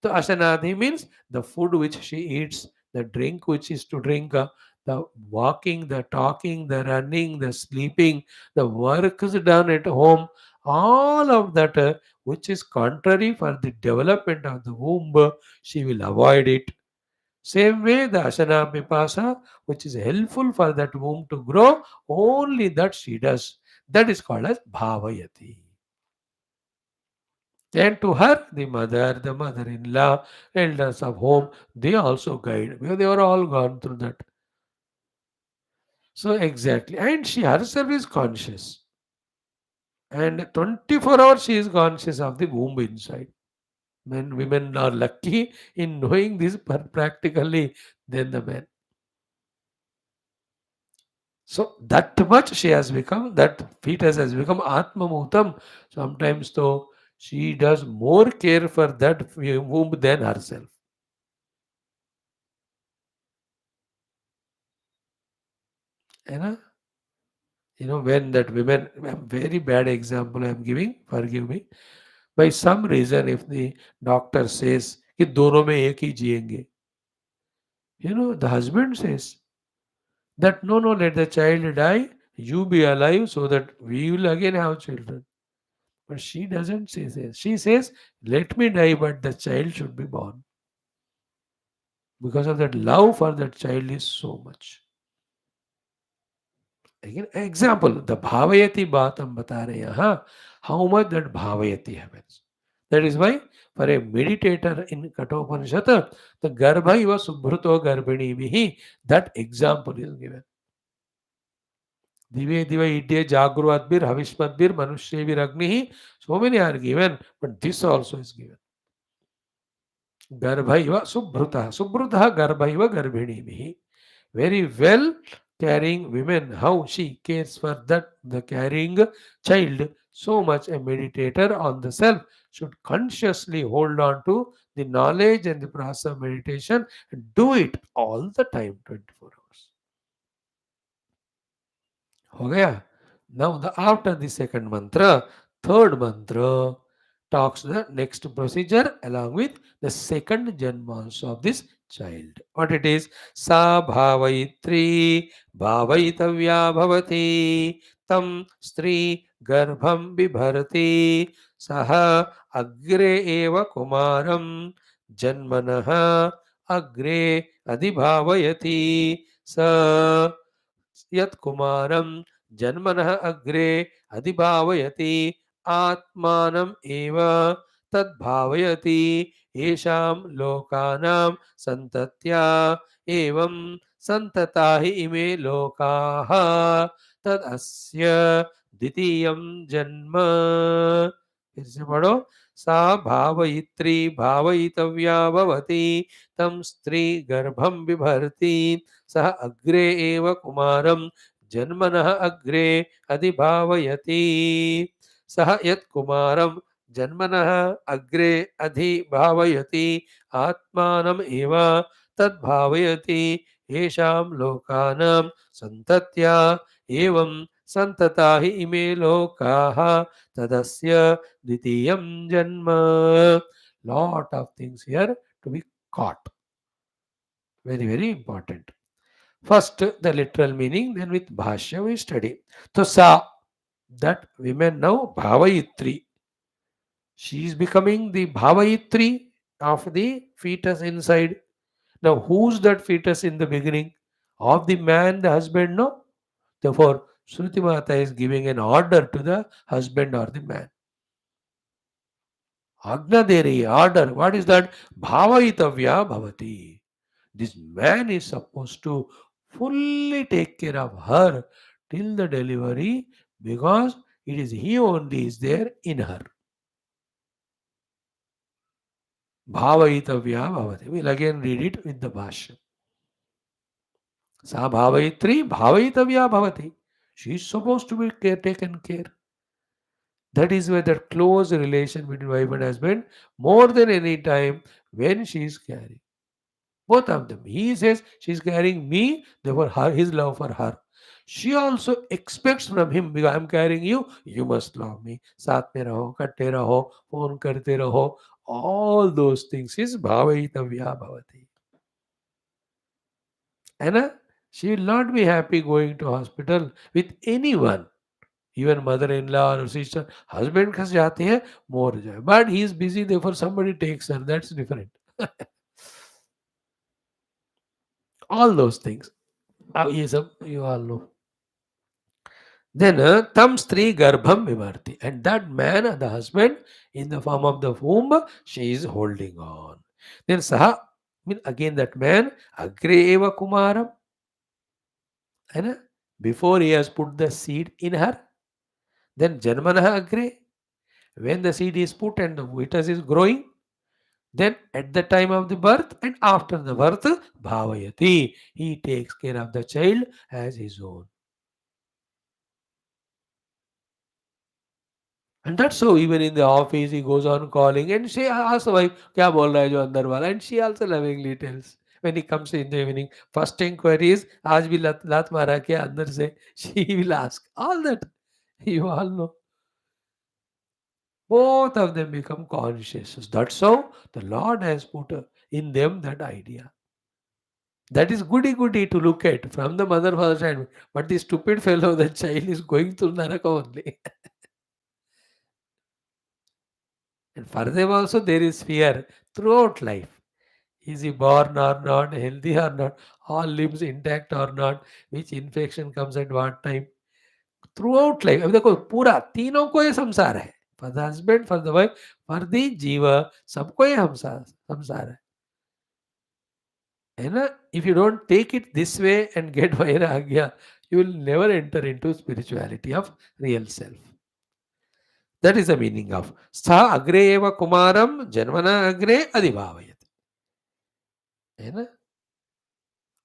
So ashanadi means the food which she eats, the drink which is to drink, the walking, the talking, the running, the sleeping, the work is done at home, all of that which is contrary for the development of the womb, she will avoid it. Same way, the asana pipasa, which is helpful for that womb to grow, only that she does. That is called as bhavayati. Then to her, the mother-in-law, elders of home, they also guide because they were all gone through that. So exactly, and she herself is conscious, and 24 hours she is conscious of the womb inside. When women are lucky in knowing this practically than the men. So that much she has become, that fetus has become Atma Mutam. Sometimes though she does more care for that womb than herself. You know, when that women, very bad example I am giving, forgive me. By some reason, if the doctor says कि दोनों में एक ही जिएंगे, the husband says that no, let the child die, you be alive so that we will again have children. But she doesn't say this. She says, let me die, but the child should be born. Because of that love for that child is so much. Again, example, the bhavayati baat hum bata rahe hain. How much that bhavayati happens. That is why for a meditator in Kathopanishad, the garbha iva subhruto garbhini vihi, that example is given. Dive diva idya jagruvatbir havishmatbir manushevir agnihi. So many are given, but this also is given. Garbhaiva subhruta. Subhruta garbhaiva garbhini. Very well carrying women, how she cares for that, the carrying child. So much a meditator on the self should consciously hold on to the knowledge and the process of meditation and do it all the time, 24 hours. हो गया? Now after the second mantra, third mantra talks the next procedure along with the second janma also of this child. What it is? Sa bhavaitri bhavaitavya bhavati tam stri garbham bibharati saha agre eva kumaram janmanaha agre adhibhavayati sa यत् कुमारं जन्मनः अग्रे अधिभावयति आत्मानम् एव तद्भावयति येषां लोकानां सन्तत्या एवं सन्तता हि इमे लोकाः तदस्य द्वितीयं जन्म। फिर से पढ़ो। सा भावयित्री भावयितव्या भवति तं स्त्री गर्भं बिभर्ति सः अग्रे एव कुमारं जन्मनः अग्रे अधिभावयति। सः यत् कुमारं जन्मनः अग्रे अधिभावयति आत्मानम् एव तद्भावयति येषां लोकानां सन्तत्या एवं सन्तता हि इमे लोकाः तदस्य द्वितीयं जन्म. Lot of things here to be caught. Very, very important. First, the literal meaning, then with Bhashya we study. So, Sa, that women now, Bhavayitri. She is becoming the Bhavayitri of the fetus inside. Now, who's that fetus in the beginning? Of the man, the husband, no? Therefore, Shruti Mata is giving an order to the husband or the man. Agnaderi, order. What is that? Bhavaitavya bhavati. This man is supposed to fully take care of her till the delivery because it is he only is there in her. Bhavaitavya bhavati. We'll again read it with the Bhashya. Sa bhavaitri bhavaitavya bhavati. She is supposed to be taken care. That is where that close relation between wife and husband, more than any time, when she is carrying. Both of them. He says she is carrying me, therefore his love for her. She also expects from him, because I am carrying you, you must love me. Saath mein raho, katte raho, phone karte raho. All those things is bhavaitavya bhavati. And she will not be happy going to hospital with anyone. Even mother-in-law or sister, husband के साथ जाती है, more joy. But he is busy, therefore somebody takes her. That's different. All those things. ये सब you all know. Then tam stri garbham vivarti, and that man, the husband, in the form of the womb, she is holding on. Then saha, mean again that man, agre eva kumaram, and before he has put the seed in her, then janmanah agre, when the seed is put and the fetus is growing, then at the time of the birth and after the birth, bhavayati, he takes care of the child as his own. And that's so even in the office he goes on calling and she asks the wife, kya bol raha hai jo andar wala? And she also lovingly tells. When he comes in the evening, first inquiry is, aaj bhi lat mara kya andar se? She will ask. All that. You all know. Both of them become conscious. That's how the Lord has put in them that idea. That is goody goody to look at from the mother father side. But the stupid fellow, the child is going through Naraka only. And for them also there is fear throughout life. Is he born or not, healthy or not, all limbs intact or not, which infection comes at what time. Throughout life, अब देखो पूरा तीनों को ये संसार है. For the husband, for the wife, for the जीवा, सबको ये संसार है. And if you don't take it this way and get vairagya, you will never enter into spirituality of real self. That is the meaning of Sa agre eva kumaram janmana agre adibhavayat.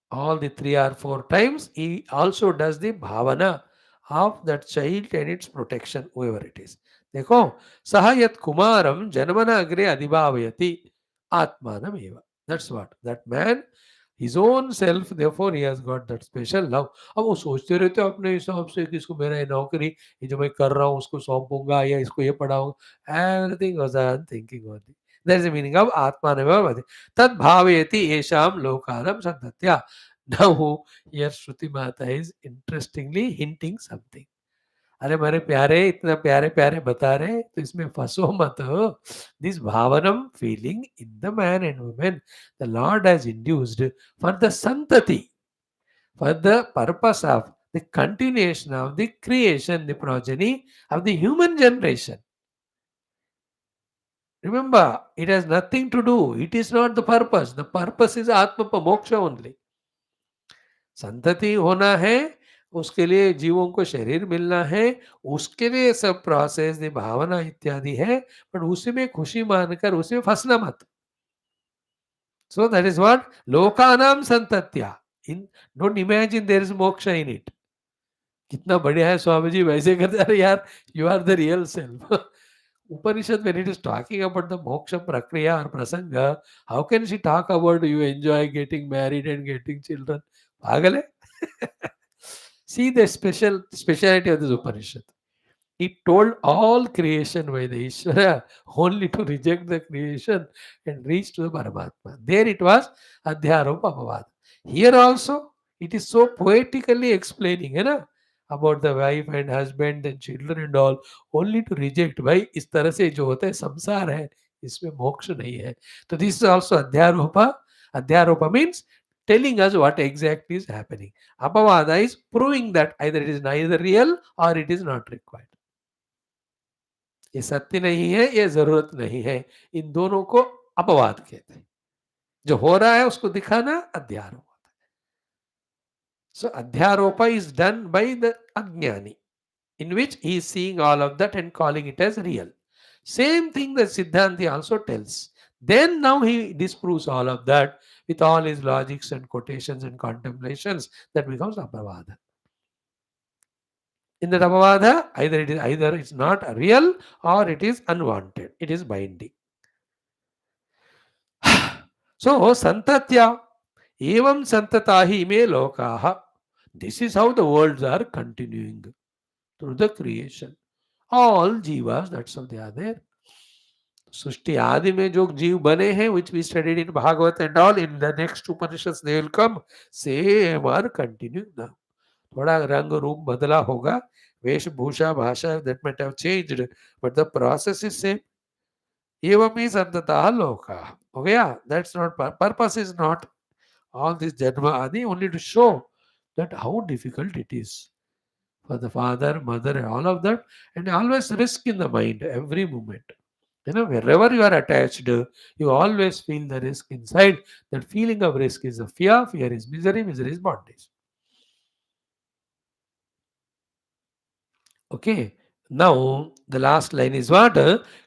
All the 3 or 4 times he also does the bhavana of that child and its protection, whoever it is. देखो सहायत कुमारम जन्मना अग्रे अधिभावयति आत्मानम एव. That's what that man, his own self, therefore he has got that special love. अब वो सोचते रहते अपने हिसाब से कि इसको मेरा ये नौकरी, ये जो मैं कर रहा हूँ उसको सौंपूंगा या इसको ये पढ़ाऊंगा. Everything was on thinking only. That is the meaning of आत्मानम tad bhavayati esham lokanam santatya. Now here Shruti Mata is interestingly hinting something. अरे मेरे प्यारे इतना प्यारे प्यारे बता रहे तो इसमें फंसो मत. This bhavanam feeling in the man and woman, the Lord has induced for the santati, for the purpose of the continuation of the creation, the progeny of the human generation. Remember, it has nothing to do. It is not the purpose. The purpose is Atma Moksha only. संतति होना है उसके लिए जीवों को शरीर मिलना है, उसके लिए सब प्रोसेस भावना इत्यादि है, पर उसी में खुशी मानकर उसी में फंसना मत. So that is what लोकानाम संतत्या. In don't imagine there is moksha in it. कितना बढ़िया है स्वामी जी वैसे करते. अरे यार, you are the real self. Upanishad, when it is talking about the moksha prakriya or prasanga, how can she talk about you enjoy getting married and getting children? पागल है. See the speciality of this Upanishad. He told all creation by the Ishvara only to reject the creation and reach to the Paramatma. There it was Adhyaropa Apavada. Here also it is so poetically explaining, है ना, about the wife and husband and children and all, only to reject. भाई इस तरह से जो होता है संसार है, इसमें मोक्ष नहीं है. तो this is also Adhyaropa. Adhyaropa means telling us what exactly is happening. Apavada is proving that either it is neither real or it is not required. ये सत्य नहीं है, ये जरूरत नहीं है. इन दोनों को अपवाद कहते हैं. जो हो रहा है उसको दिखाना अध्यारोप. So adhyaropa is done by the ajnani, in which he is seeing all of that and calling it as real. Same thing that Siddhanti also tells. Then now he disproves all of that with all his logics and quotations and contemplations. That becomes apavada. In that apavada, either it's not real or it is unwanted. It is binding. So santatya evam santatahi me lokaha. This is how the worlds are continuing through the creation. All jivas, that's how they are there. सृष्टि आदि में जो जीव बने हैं, which we studied in Bhagavad and all, in the next Upanishads they will come, same are continuing now. थोड़ा रंग रूप बदला होगा, वेशभूषा भाषा that might have changed, but the process is same. एवं ही संततः लोका. Okay, yeah, that's not purpose is not all this janma adi, only to show that how difficult it is for the father, mother, and all of that, and always risk in the mind every moment. You know, wherever you are attached, you always feel the risk inside. That feeling of risk is a fear, fear is misery, misery is bondage. Okay, now the last line is what?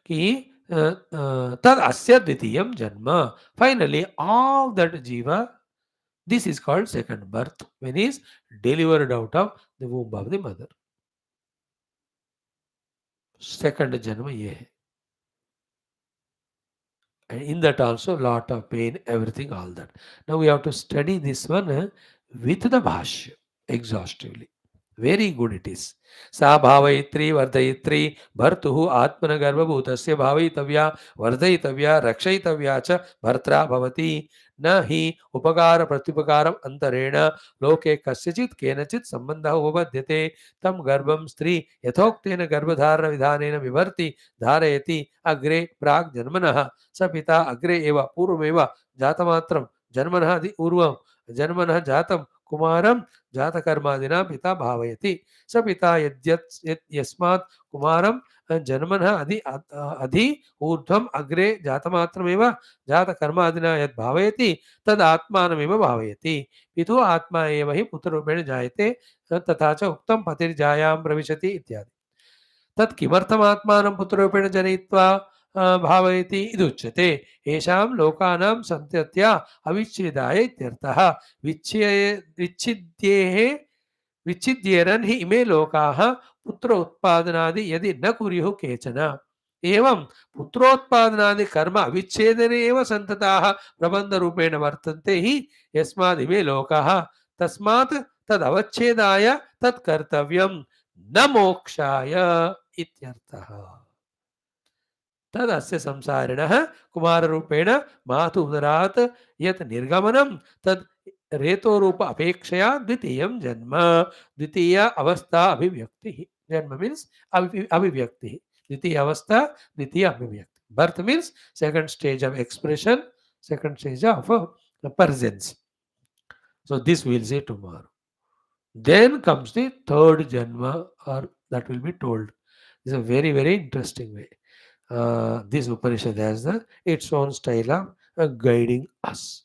Ki tad asya dvitiyam janma. Finally, all that jiva, this is called second birth, when he is delivered out of the womb of the mother. Second janma ye hai. And in that also lot of pain, everything, all that. Now we have to study this one with the Bhashya exhaustively. Very good it is. सा भावयित्री वर्धयित्री भर्तुः आत्मन गर्भभूतस्य भावयितव्या वर्धयितव्या रक्षयितव्या च भर्त्रा भवति. न हि उपकार प्रत्युपकारम अंतरेण लोके कस्यचित् केनचित् संबंधः उपपद्यते. तम गर्भम स्त्री यथोक्तेन गर्भधारण विधानेन विभर्ति धारयति. अग्रे प्राक् जन्मनः स पिता अग्रे एव पूर्वमेव जातमात्रं जन्मनः अधि पूर्वं जन्मनः जातं कुमारं जातकर्मादिना पिता भावयति. स पिता यस्मात् कुमारं जन्मनः अधि ऊर्ध्वम् अग्रे जातमात्रमेव जातकर्मादिना यद् भावयति तद् आत्मानमेव भावयति. पितुः आत्मा एव हि पुत्ररूपेण जायते तथा च उक्तं पतिर्जायां प्रविशति इत्यादि. तत् किमर्थमात्मानं पुत्ररूपेण जनयित्वा भावयति इदुच्यते. येषां लोकानां सन्तत्या अविच्छेदाय इत्यर्थः. विच्छिद्येः विच्छिद्येरन् हि इमे लोकाः पुत्र उत्पादनादि यदि न कुर्युः केचन. एवं पुत्रोत्पादनादि कर्म अविच्छेदने एव सन्तताः प्रबन्धरूपेण वर्तन्ते हि यस्मादिमे लोकाः. तस्मात् तदवच्छेदाय तत्कर्तव्यं न मोक्षाय इत्यर्थः. तदस्य संसारिणः कुमाररूपेण मातु उदरात् यत् निर्गमनं तद् रेतोरूप अपेक्षया द्वितीयं जन्म. द्वितीय अवस्था अभिव्यक्तिः. जन्म मीन्स अभिव्यक्तिः. द्वितीय अवस्था द्वितीय अभिव्यक्ति. Birth means second stage of expression, second stage of presence. So this we will say tomorrow. Then comes the third janma, or that will be told. This is a very, very interesting way. This Upanishad has its own style of guiding us,